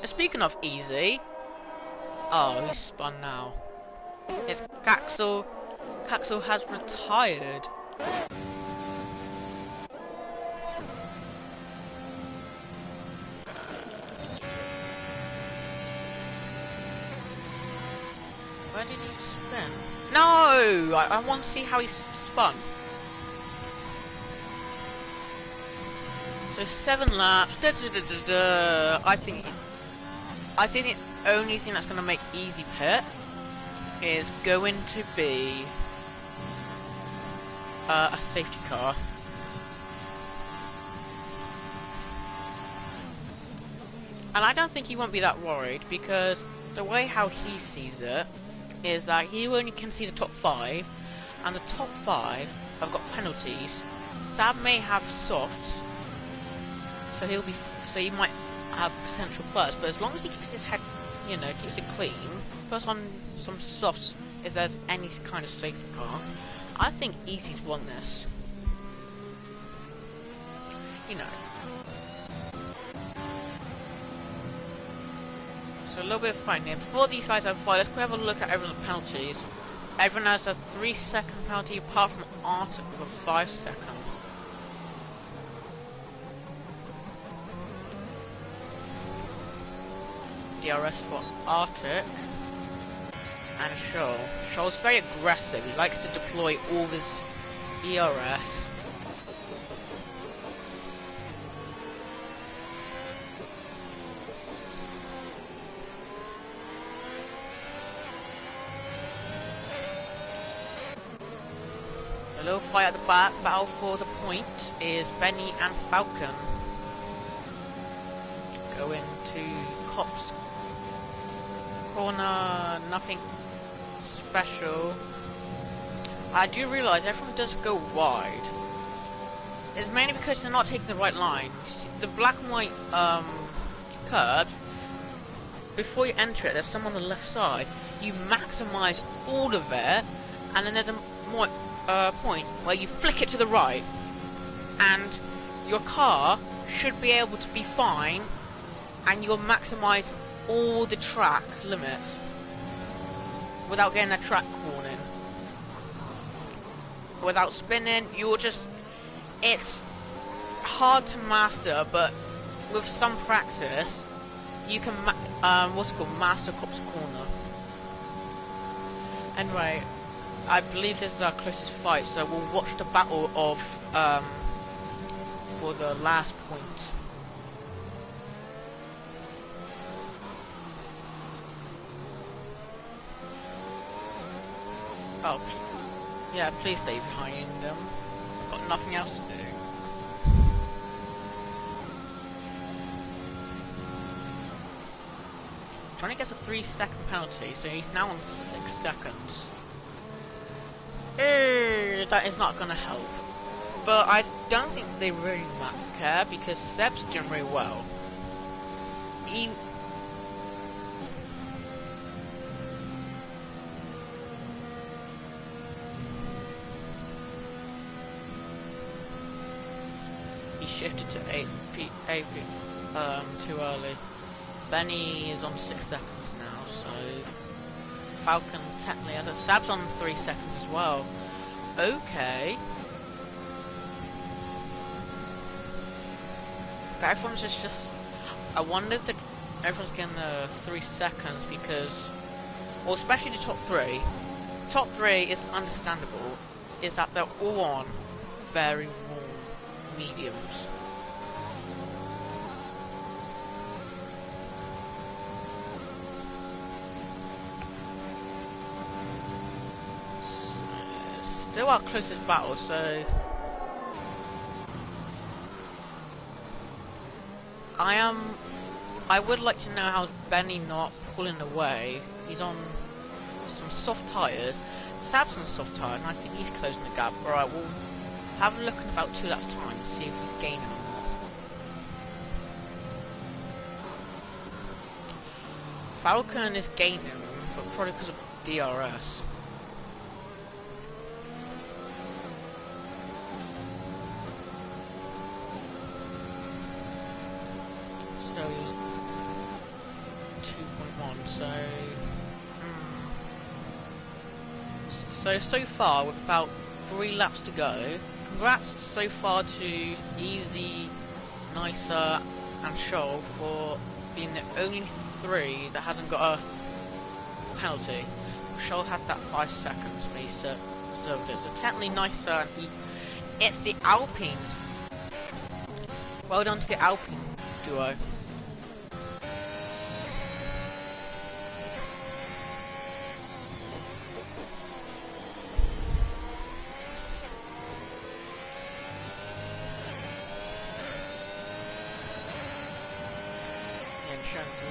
And speaking of easy, oh, who's spun now? It's Caxel. Caxel has retired. Where did he spin? No! I want to see how he spun. So 7 laps. I think the only thing that's going to make easy pit is going to be a safety car. And I don't think he won't be that worried, because the way how he sees it is that he only can see the top 5, and the top 5 have got penalties. Sam may have softs, so he might have potential first, but as long as he keeps his head, you know, keeps it clean, puts on some softs if there's any kind of safety car, I think Easy's won this. You know. So a little bit of fun here. Before these guys have five, let's go have a look at everyone's penalties. Everyone has a 3-second penalty apart from Arctic with a 5-second. DRS for Arctic. And Shoal. Shoal's very aggressive. He likes to deploy all his ERS. A little fight at the back. Battle for the point is Benny and Falcon. Go into Cops corner, nothing special. I do realise everyone does go wide. It's mainly because they're not taking the right line. The black and white curb, before you enter it, there's some on the left side. You maximise all of it, and then there's a more point where you flick it to the right, and your car should be able to be fine, and you'll maximise all the track limits without getting a track warning. Without spinning, you're just... It's hard to master, but with some practice, you can master Cops corner. Anyway, I believe this is our closest fight, so we'll watch the battle of for the last point. Oh, yeah, please stay behind them. Got nothing else to do. Johnny gets a 3-second penalty, so he's now on 6 seconds. That is not going to help. But I don't think they really care, because Seb's doing really well. He shifted to 8 too early. Benny is on 6 seconds now, so Falcon technically has a Sab's on 3 seconds as well. Okay. But everyone's just I wonder if everyone's getting 3 seconds because, well, especially the top 3. Top 3 is understandable, is that they're all on very warm mediums. Still our closest battle, so I would like to know how Benny not pulling away. He's on some soft tyres. Sab's on soft tyre, and I think he's closing the gap. Alright, we'll have a look in about 2 laps time and see if he's gaining or not. Falcon is gaining, but probably because of DRS. So he's 2.1, so far with about 3 laps to go. Congrats so far to Easy, Nicer and Shoal for being the only 3 that hasn't got a penalty. Shoal had that 5 seconds, but he served it. So technically Nicer and it's the Alpines. Well done to the Alpine duo.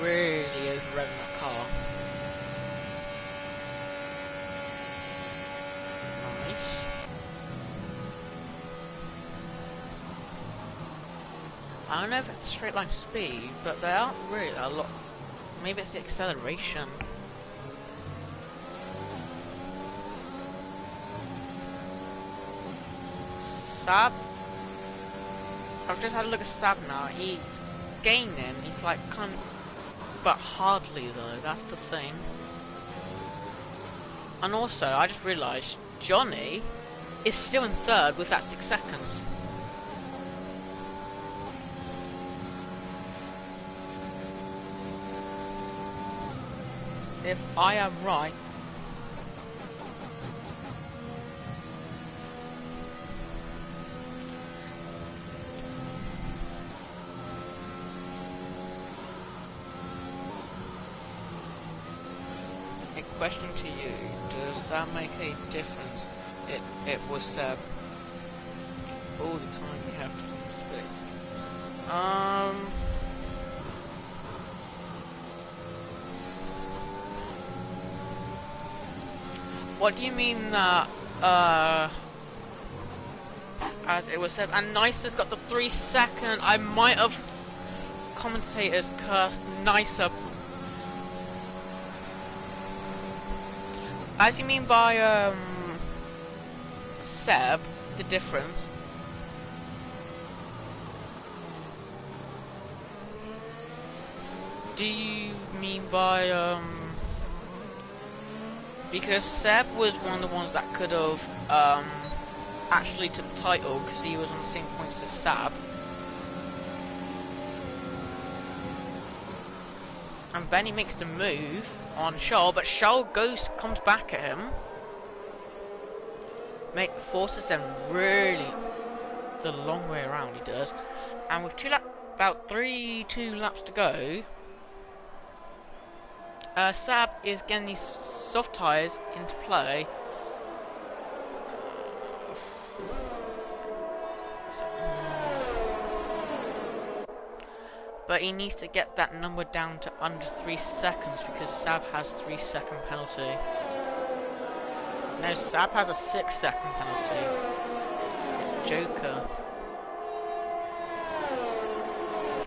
Really over-revving that car. Nice. I don't know if it's straight line speed, but they aren't really a lot. Maybe it's the acceleration. Sab. I've just had a look at Sab now. He's gaining. He's like kind of, but hardly though. That's the thing. And also, I just realised Johnny is still in 3rd with that 6 seconds. If I am right. Question to you, does that make a difference? It was said all the time we have to space. What do you mean that as it was said, and Nicer's got the 3 second, I might have commentators cursed Nicer. As you mean by Seb, the difference? Do you mean by because Seb was one of the ones that could have actually took the title because he was on the same points as Sab. And Benny makes the move on Shoal, but Shoal comes back at him. Forces them really the long way around, he does. And with 2 laps to go, Sab is getting these soft tyres into play. But he needs to get that number down to under 3 seconds because Sab has 3 second penalty. No, Sab has a 6 second penalty. Joker.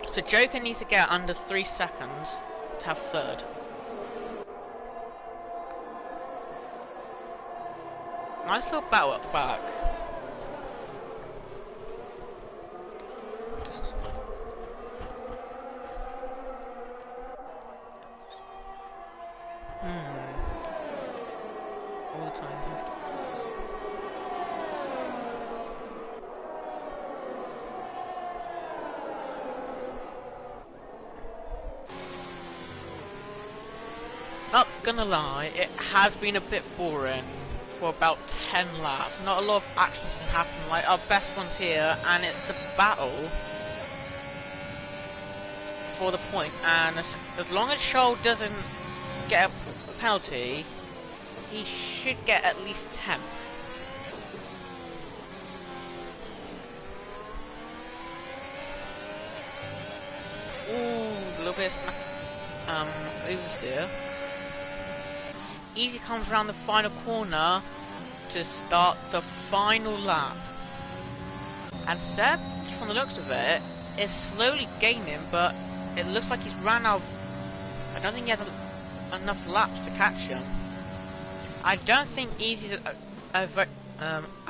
So Joker needs to get under 3 seconds to have 3rd. Nice little battle at the back. All the time. Not gonna lie, it has been a bit boring for about 10 laps. Not a lot of action's been happening, like our best ones here, and it's the battle for the point. And as long as Shoal doesn't get a penalty, he should get at least 10th. this oversteer. Easy comes around the final corner to start the final lap. And Seb, from the looks of it, is slowly gaining, but it looks like he's ran out of... I don't think he has enough laps to catch him. I don't think Easy's I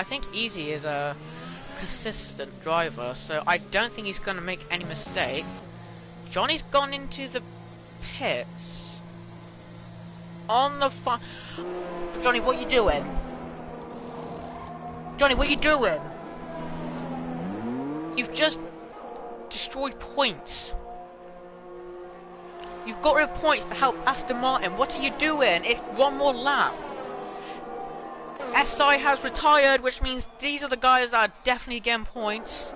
think Easy is a consistent driver, so I don't think he's going to make any mistake. Johnny's gone into the pits. On the Johnny, what are you doing? Johnny, what are you doing? You've just destroyed points. You've got rid of points to help Aston Martin. What are you doing? It's one more lap. SI has retired, which means these are the guys that are definitely getting points.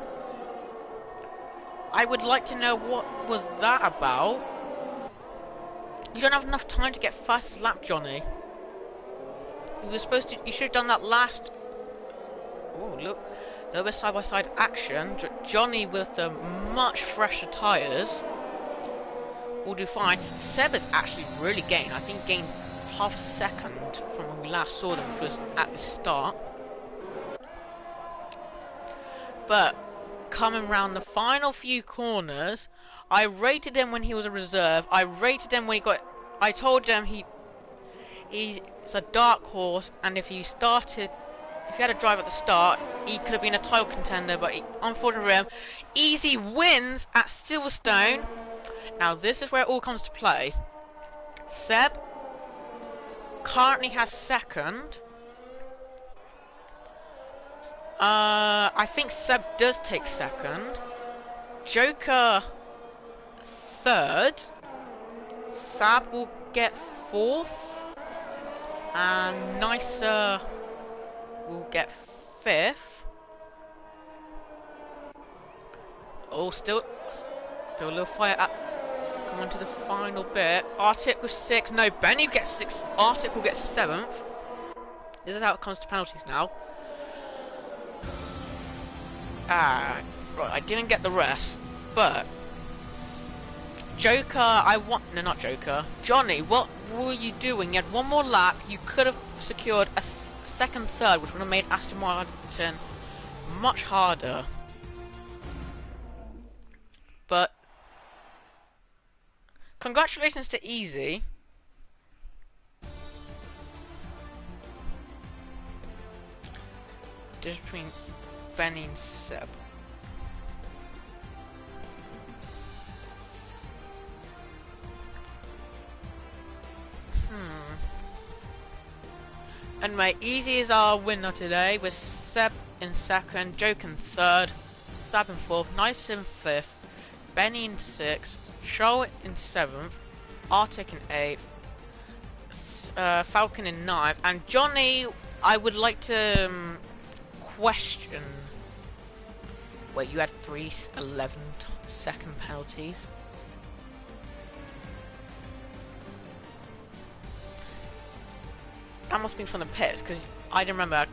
I would like to know what was that about. You don't have enough time to get fastest lap, Johnny. You were supposed to. You should have done that last. Oh, look. A little bit side-by-side action. Johnny with the much fresher tyres will do fine. Seb is actually really gained. I think gained half a second from when we last saw them, which was at the start. But coming round the final few corners, I rated him when he was a reserve. I rated him when he got... I told him he's a dark horse, and if he had a drive at the start, he could have been a title contender, but unfortunately for him, Easy wins at Silverstone. Now this is where it all comes to play. Seb currently has second. I think Seb does take second. Joker third. Sab will get fourth. And Nicer will get fifth. Oh, still a little fire up. Come on to the final bit. Arctic with 6. No, Benny gets 6. Arctic will get 7th. This is how it comes to penalties now. Right, I didn't get the rest, but Joker, no, not Joker. Johnny, what were you doing? You had one more lap. You could have secured a second, third, which would have made Aston Martin much harder. But congratulations to Easy. Just between Benny and Seb. And my Easy is our winner today, with Seb in second, Joke in third, Seb in fourth, Nice in fifth, Benny in sixth, Charlotte in seventh, Arctic in eighth, Falcon in ninth, and Johnny, I would like to question. Wait, you had 3 11-second penalties. That must have been from the pits, because I didn't remember.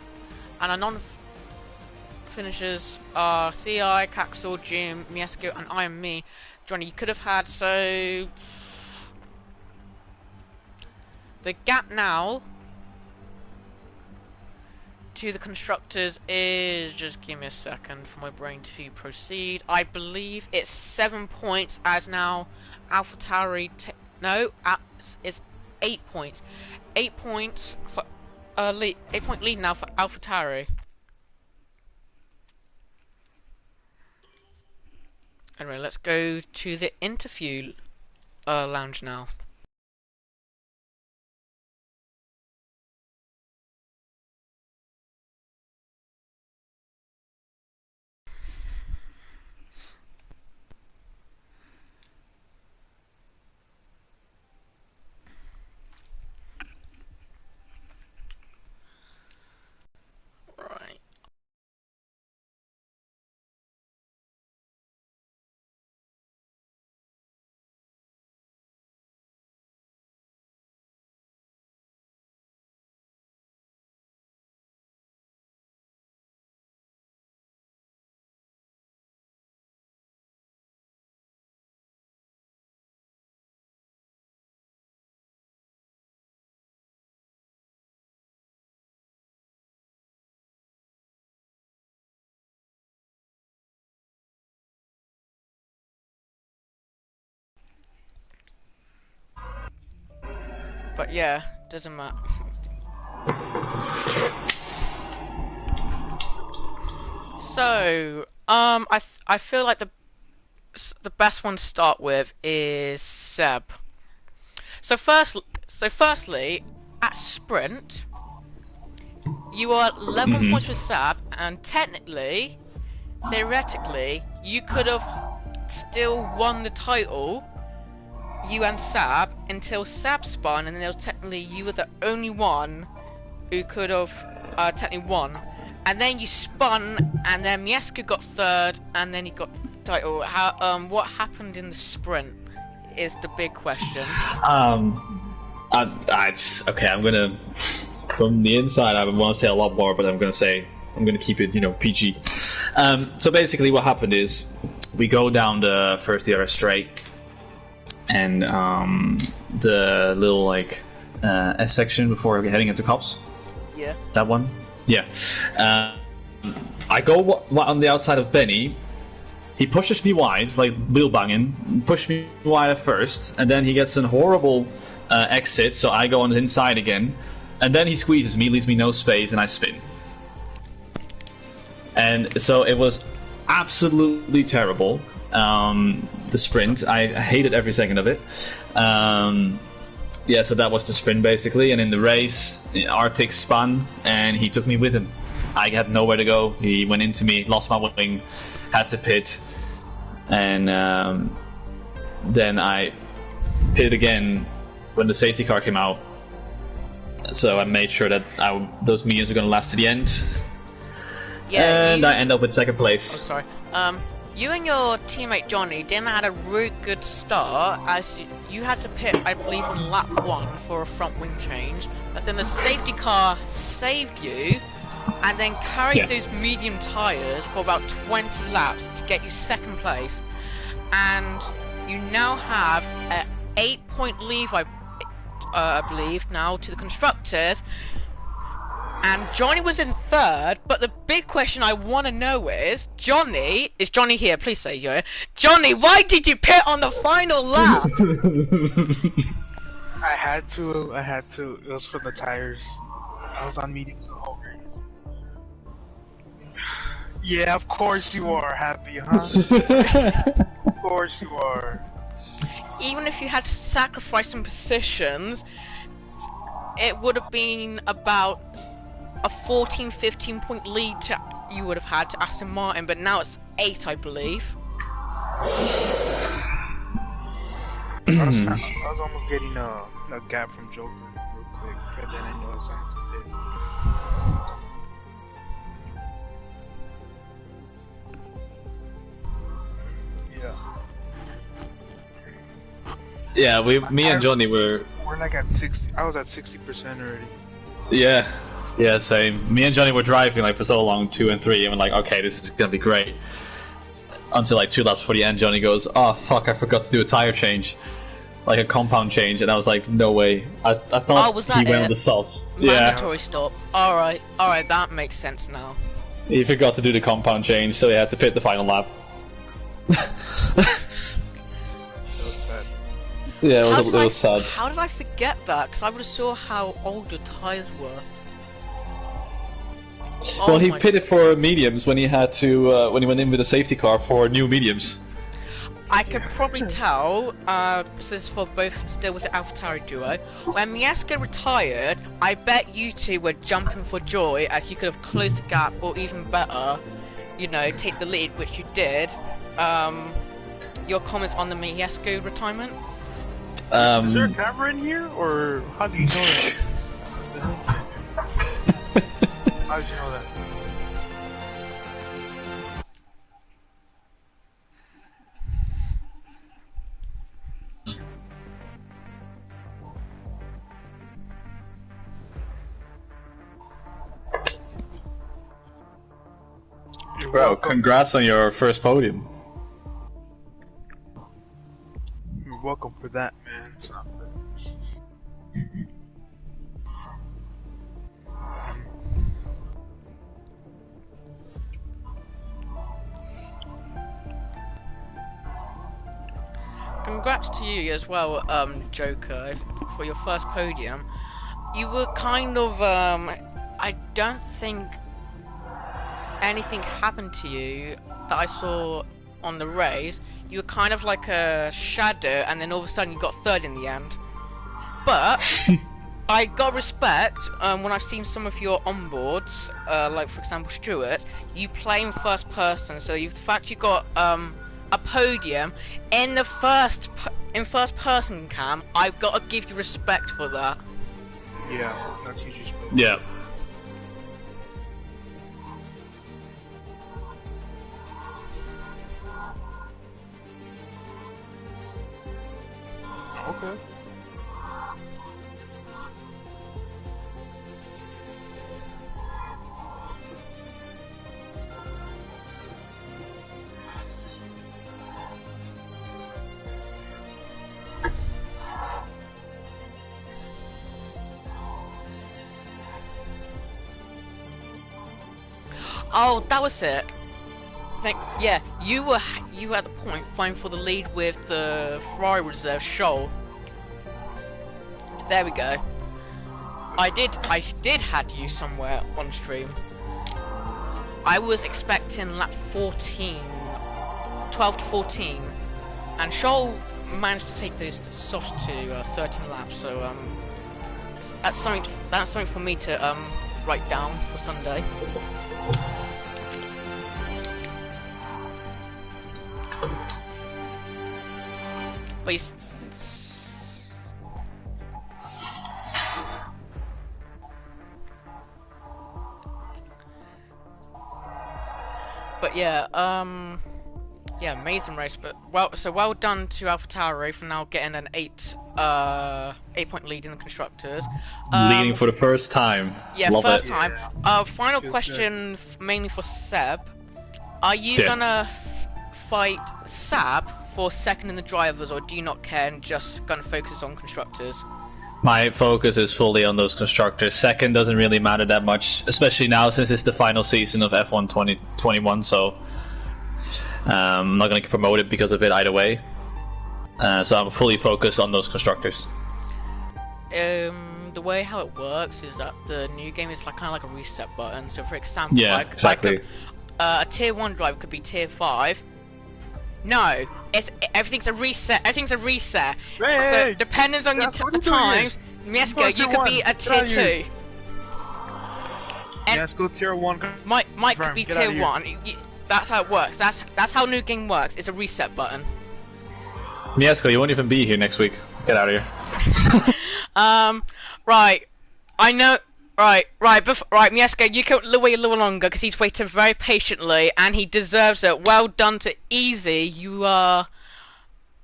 And our non-finishers are CI, Caxel, Jim, Miesco, and I am me. Johnny, you could have had, so... The gap now to the constructors is... Just give me a second for my brain to proceed. I believe it's 7 points, as now AlphaTauri... No, it's 8 points. 8 points for 8-point lead now for AlphaTauri. Anyway, let's go to the interview lounge now. But yeah, doesn't matter. So, I feel like the best one to start with is Seb. So firstly, at sprint, you are 11 points with Seb, and technically, theoretically, you could have still won the title, you and Sab, until Sab spun, and then it was technically you were the only one who could have technically won. And then you spun, and then Miesco got third, and then he got the title. What happened in the sprint is the big question. Okay, I'm gonna, from the inside, I want to say a lot more, but I'm gonna keep it, PG. So basically, what happened is we go down the first DRS straight, and the little S section before heading into cops. Yeah. That one. Yeah. I go on the outside of Benny. He pushes me wide, like wheel banging, pushed me wide at first, and then he gets a horrible exit, so I go on the inside again, and then he squeezes me, leaves me no space, and I spin. And so it was absolutely terrible. The sprint, I hated every second of it. Yeah, so that was the sprint basically, and in the race, Arctic spun, and he took me with him. I had nowhere to go. He went into me, lost my wing, had to pit, and then I pitted again when the safety car came out. So I made sure that those mediums were going to last to the end. Yeah, and I end up with second place. Oh, sorry. You and your teammate Johnny didn't have a really good start, as you had to pit, I believe, on lap 1 for a front wing change, but then the safety car saved you, and then carried those medium tyres for about 20 laps to get you second place, and you now have an 8-point lead, I believe, now to the constructors. And Johnny was in third, but the big question I want to know is Johnny here? Please say yeah. Johnny, why did you pit on the final lap? I had to. It was for the tires. I was on mediums the whole race. Yeah, of course you are happy, huh? Of course you are. Even if you had to sacrifice some positions, it would have been about a 14-15 point lead you would have had to Aston Martin, but now it's 8, I believe. I was almost getting a gap from Joker real quick, but then I noticed I had to pit. Yeah, me and Johnny were like at 60. I was at 60% already. Yeah, same. Me and Johnny were driving for so long, 2 and 3, and we're like, okay, this is gonna be great. Until 2 laps before the end, Johnny goes, "Oh fuck, I forgot to do a tire change, a compound change," and I was like, "No way." I thought he went on the softs. Mandatory stop. All right, that makes sense now. He forgot to do the compound change, so he had to pit the final lap. Yeah, it was sad. How did I forget that? Because I would have saw how old your tires were. Well, he pitted for mediums when he had to when he went in with a safety car for new mediums. I could probably tell, this is for both still with the AlphaTauri duo, when Miesco retired, I bet you two were jumping for joy as you could have closed the gap, or even better, take the lead, which you did. Your comments on the Miesco retirement? Is there a camera in here, or how do you know that? How did you know that? Bro, congrats on your first podium. You're welcome for that, man. It's not fair. Congrats to you as well, Joker. for your first podium, you were kind of, I don't think anything happened to you that I saw on the race. You were kind of like a shadow, and then all of a sudden you got third in the end. But I got respect when I've seen some of your onboards, like for example Stuart. You play in first person, so the fact you got a podium in the first person cam, I've got to give you respect for that. Yeah, that's usually supposed. Yeah. Okay. Oh, that was it. Yeah, you were at the point fighting for the lead with the Ferrari reserve Scholl. There we go. I did had you somewhere on stream. I was expecting lap 14, 12 to 14, and Scholl managed to take those softs to 13 laps. So that's something for me to write down for Sunday. But yeah, yeah, amazing race. But well done to AlphaTauri for now getting an 8-point lead in the constructors. Leading for the first time. Yeah, Love first it. time. Final question, mainly for Seb. Are you gonna fight Sab for second in the drivers, or do you not care and just gonna focus on constructors? My focus is fully on those constructors. Second doesn't really matter that much, especially now since it's the final season of F1 2021, so I'm not going to get promoted because of it either way. So I'm fully focused on those constructors. The way how it works is that the new game is kind of like a reset button. So for example, exactly. A tier 1 driver could be tier 5. No, everything's a reset. Everything's a reset. Hey, so depending on your times, Miesko, you could be a tier 2. And Miesko tier 1. Mike could be tier 1. That's how it works. That's how new game works. It's a reset button. Miesko, you won't even be here next week. Get out of here. Right. I know. Right, Miesko, you can wait a little longer because he's waited very patiently and he deserves it. Well done to Easy. You are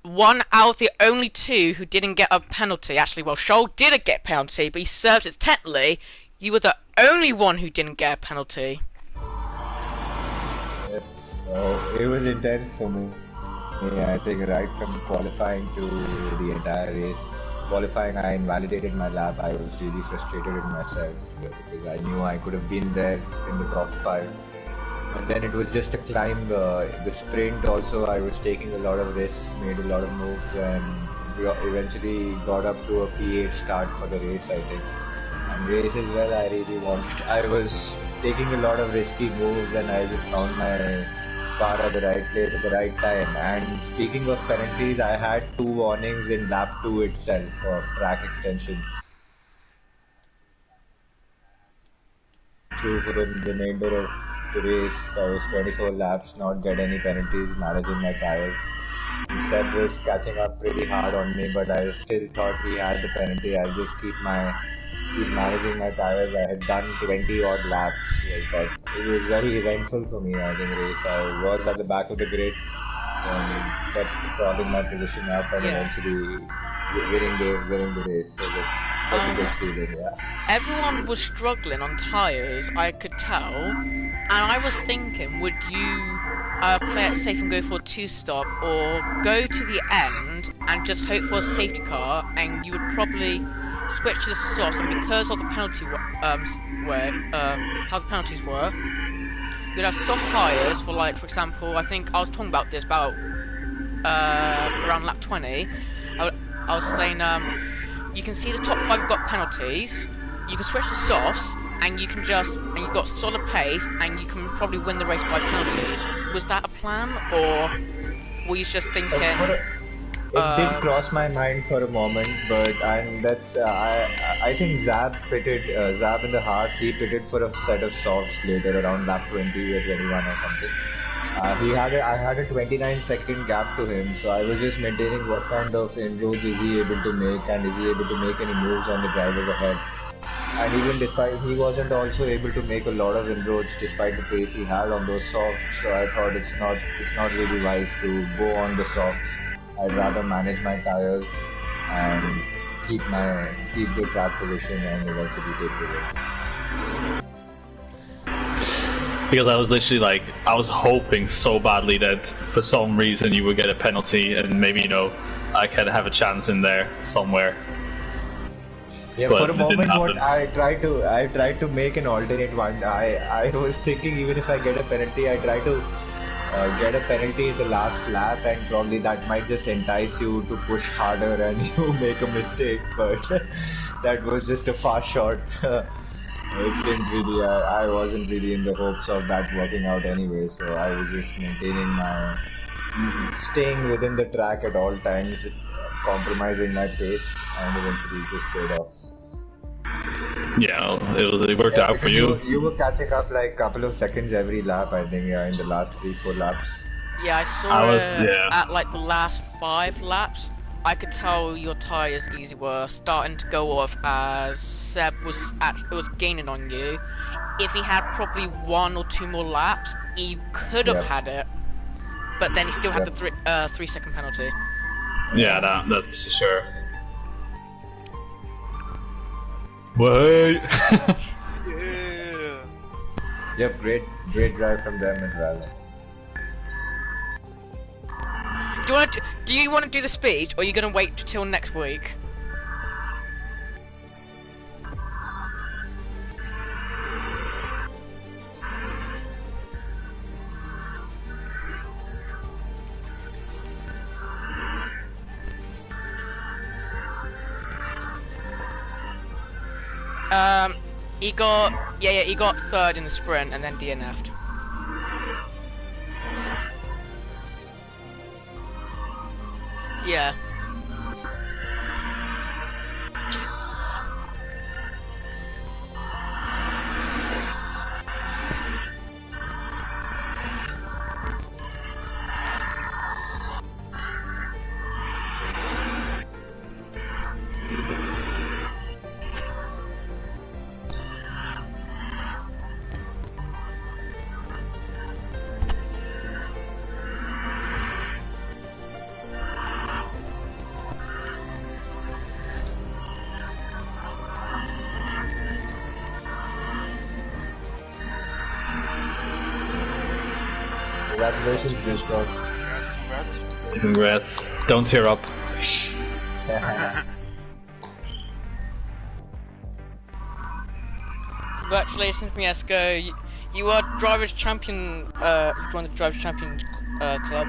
one out of the only 2 who didn't get a penalty. Actually, well, Scholl did get a penalty, but he served it technically. You were the only one who didn't get a penalty. It was intense for me. Yeah, I think right from qualifying to the entire race. Qualifying, I invalidated my lap. I was really frustrated with myself because I knew I could have been there in the top 5. And then it was just a climb. The sprint also, I was taking a lot of risks, made a lot of moves, and we eventually got up to a P8 start for the race, I think. And race as well, I really wanted. I was taking a lot of risky moves and I just found my car at the right place at the right time. And speaking of penalties, I had 2 warnings in lap 2 itself of track extension. Through for the remainder of the race, I was 24 laps, not get any penalties, managing my tires. And Seb was catching up pretty hard on me, but I still thought he had the penalty. I'll just keep managing my tires. I had done 20 odd laps, but it was very eventful for me. I think race. I was at the back of the grid and kept crawling my position up and eventually winning the race. So that's a good feeling. Yeah. Everyone was struggling on tires, I could tell, and I was thinking, would you play it safe and go for a 2-stop, or go to the end and just hope for a safety car, and you would probably switch to the softs, and because of the penalty how the penalties were, you'd have soft tires for, like, for example, I think I was talking about this around lap 20. I was saying you can see the top 5 got penalties. You can switch to softs, and you can you've got solid pace, and you can probably win the race by penalties. Was that a plan, or were you just thinking? It did cross my mind for a moment, but that's I think Zab in the Haas. He pitted for a set of softs later around lap 20 or 21 or something. I had a 29-second gap to him, so I was just maintaining what kind of inroads is he able to make, and is he able to make any moves on the drivers ahead. And even despite he wasn't also able to make a lot of inroads despite the pace he had on those softs, so I thought it's not really wise to go on the softs. I'd rather manage my tires and keep the track position and eventually take the win. Because I was literally like, I was hoping so badly that for some reason you would get a penalty and maybe, you know, I could have a chance in there somewhere. Yeah, but for a moment what I tried to make an alternate one. I was thinking even if I get a penalty, I try to get a penalty in the last lap, and probably that might just entice you to push harder and you make a mistake, but that was just a fast shot. I wasn't really in the hopes of that working out anyway, so I was just maintaining staying within the track at all times, compromising my pace, and eventually it just paid off. Yeah, it worked out for you. You were catching up like a couple of seconds every lap, I think, in the last 3-4 laps. Yeah, I saw at like the last 5 laps. I could tell your tyres were starting to go off as Seb was gaining on you. If he had probably 1 or 2 more laps, he could have had it, but then he still had the 3-second penalty. Yeah, that's for sure. Wait. Yeah. Yep, great drive from them as well. Do you want to do the speech, or are you gonna wait till next week? He got 3rd in the sprint and then DNF'd. Yeah. Congratulations, Discord. Congrats. Don't tear up. Congratulations, Miesco. You are Drivers' Champion. You joined the Drivers' Champion club.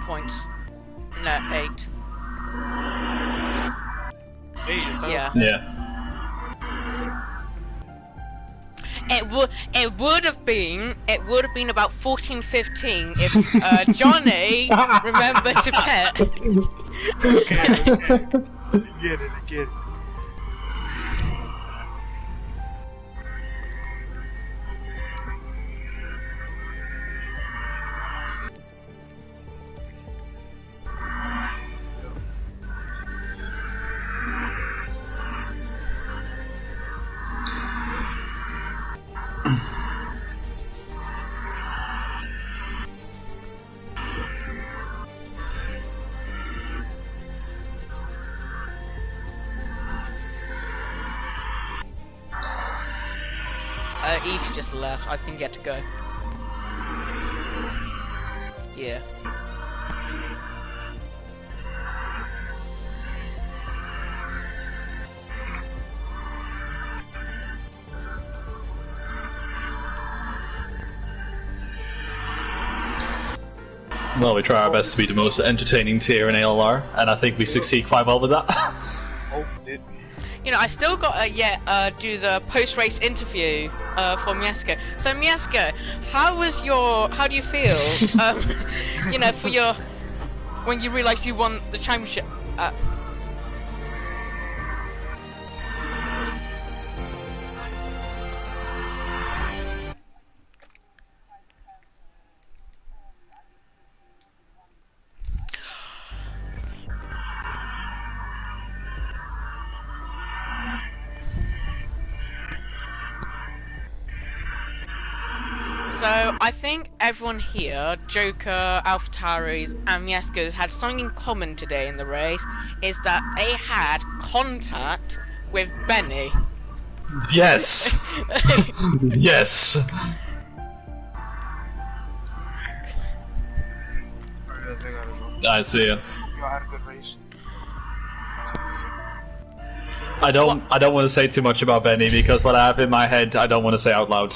Points. No, 8. Yeah. Yeah. It would have been about 14-15 if Johnny remembered to pet. Okay. Get it. Easy just left. I think he had to go. Yeah. Well, we try our best to be the most entertaining tier in ALR, and I think we succeed quite well with that. Oh, did You know, I still got to do the post-race interview for Miasko. So Miasko, how do you feel? You know, for your when you realised you won the championship. So, I think everyone here, Joker, AlphaTauris, and Miasko, had something in common today in the race, is that they had contact with Benny. Yes! Yes! I see you. you had a good race. I don't want to say too much about Benny because what I have in my head I don't want to say out loud.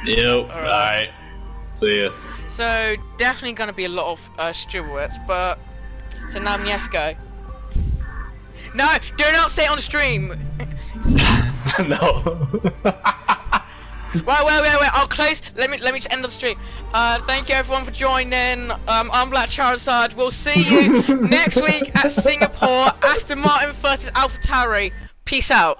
Yep, alright. See ya. So, definitely gonna be a lot of stewards, but... So now Miasko. No! Do not say it on the stream! No. Wait, I'll close. Let me just end the stream. Thank you everyone for joining. I'm Black Charizard. We'll see you next week at Singapore, Aston Martin versus AlphaTauri. Peace out.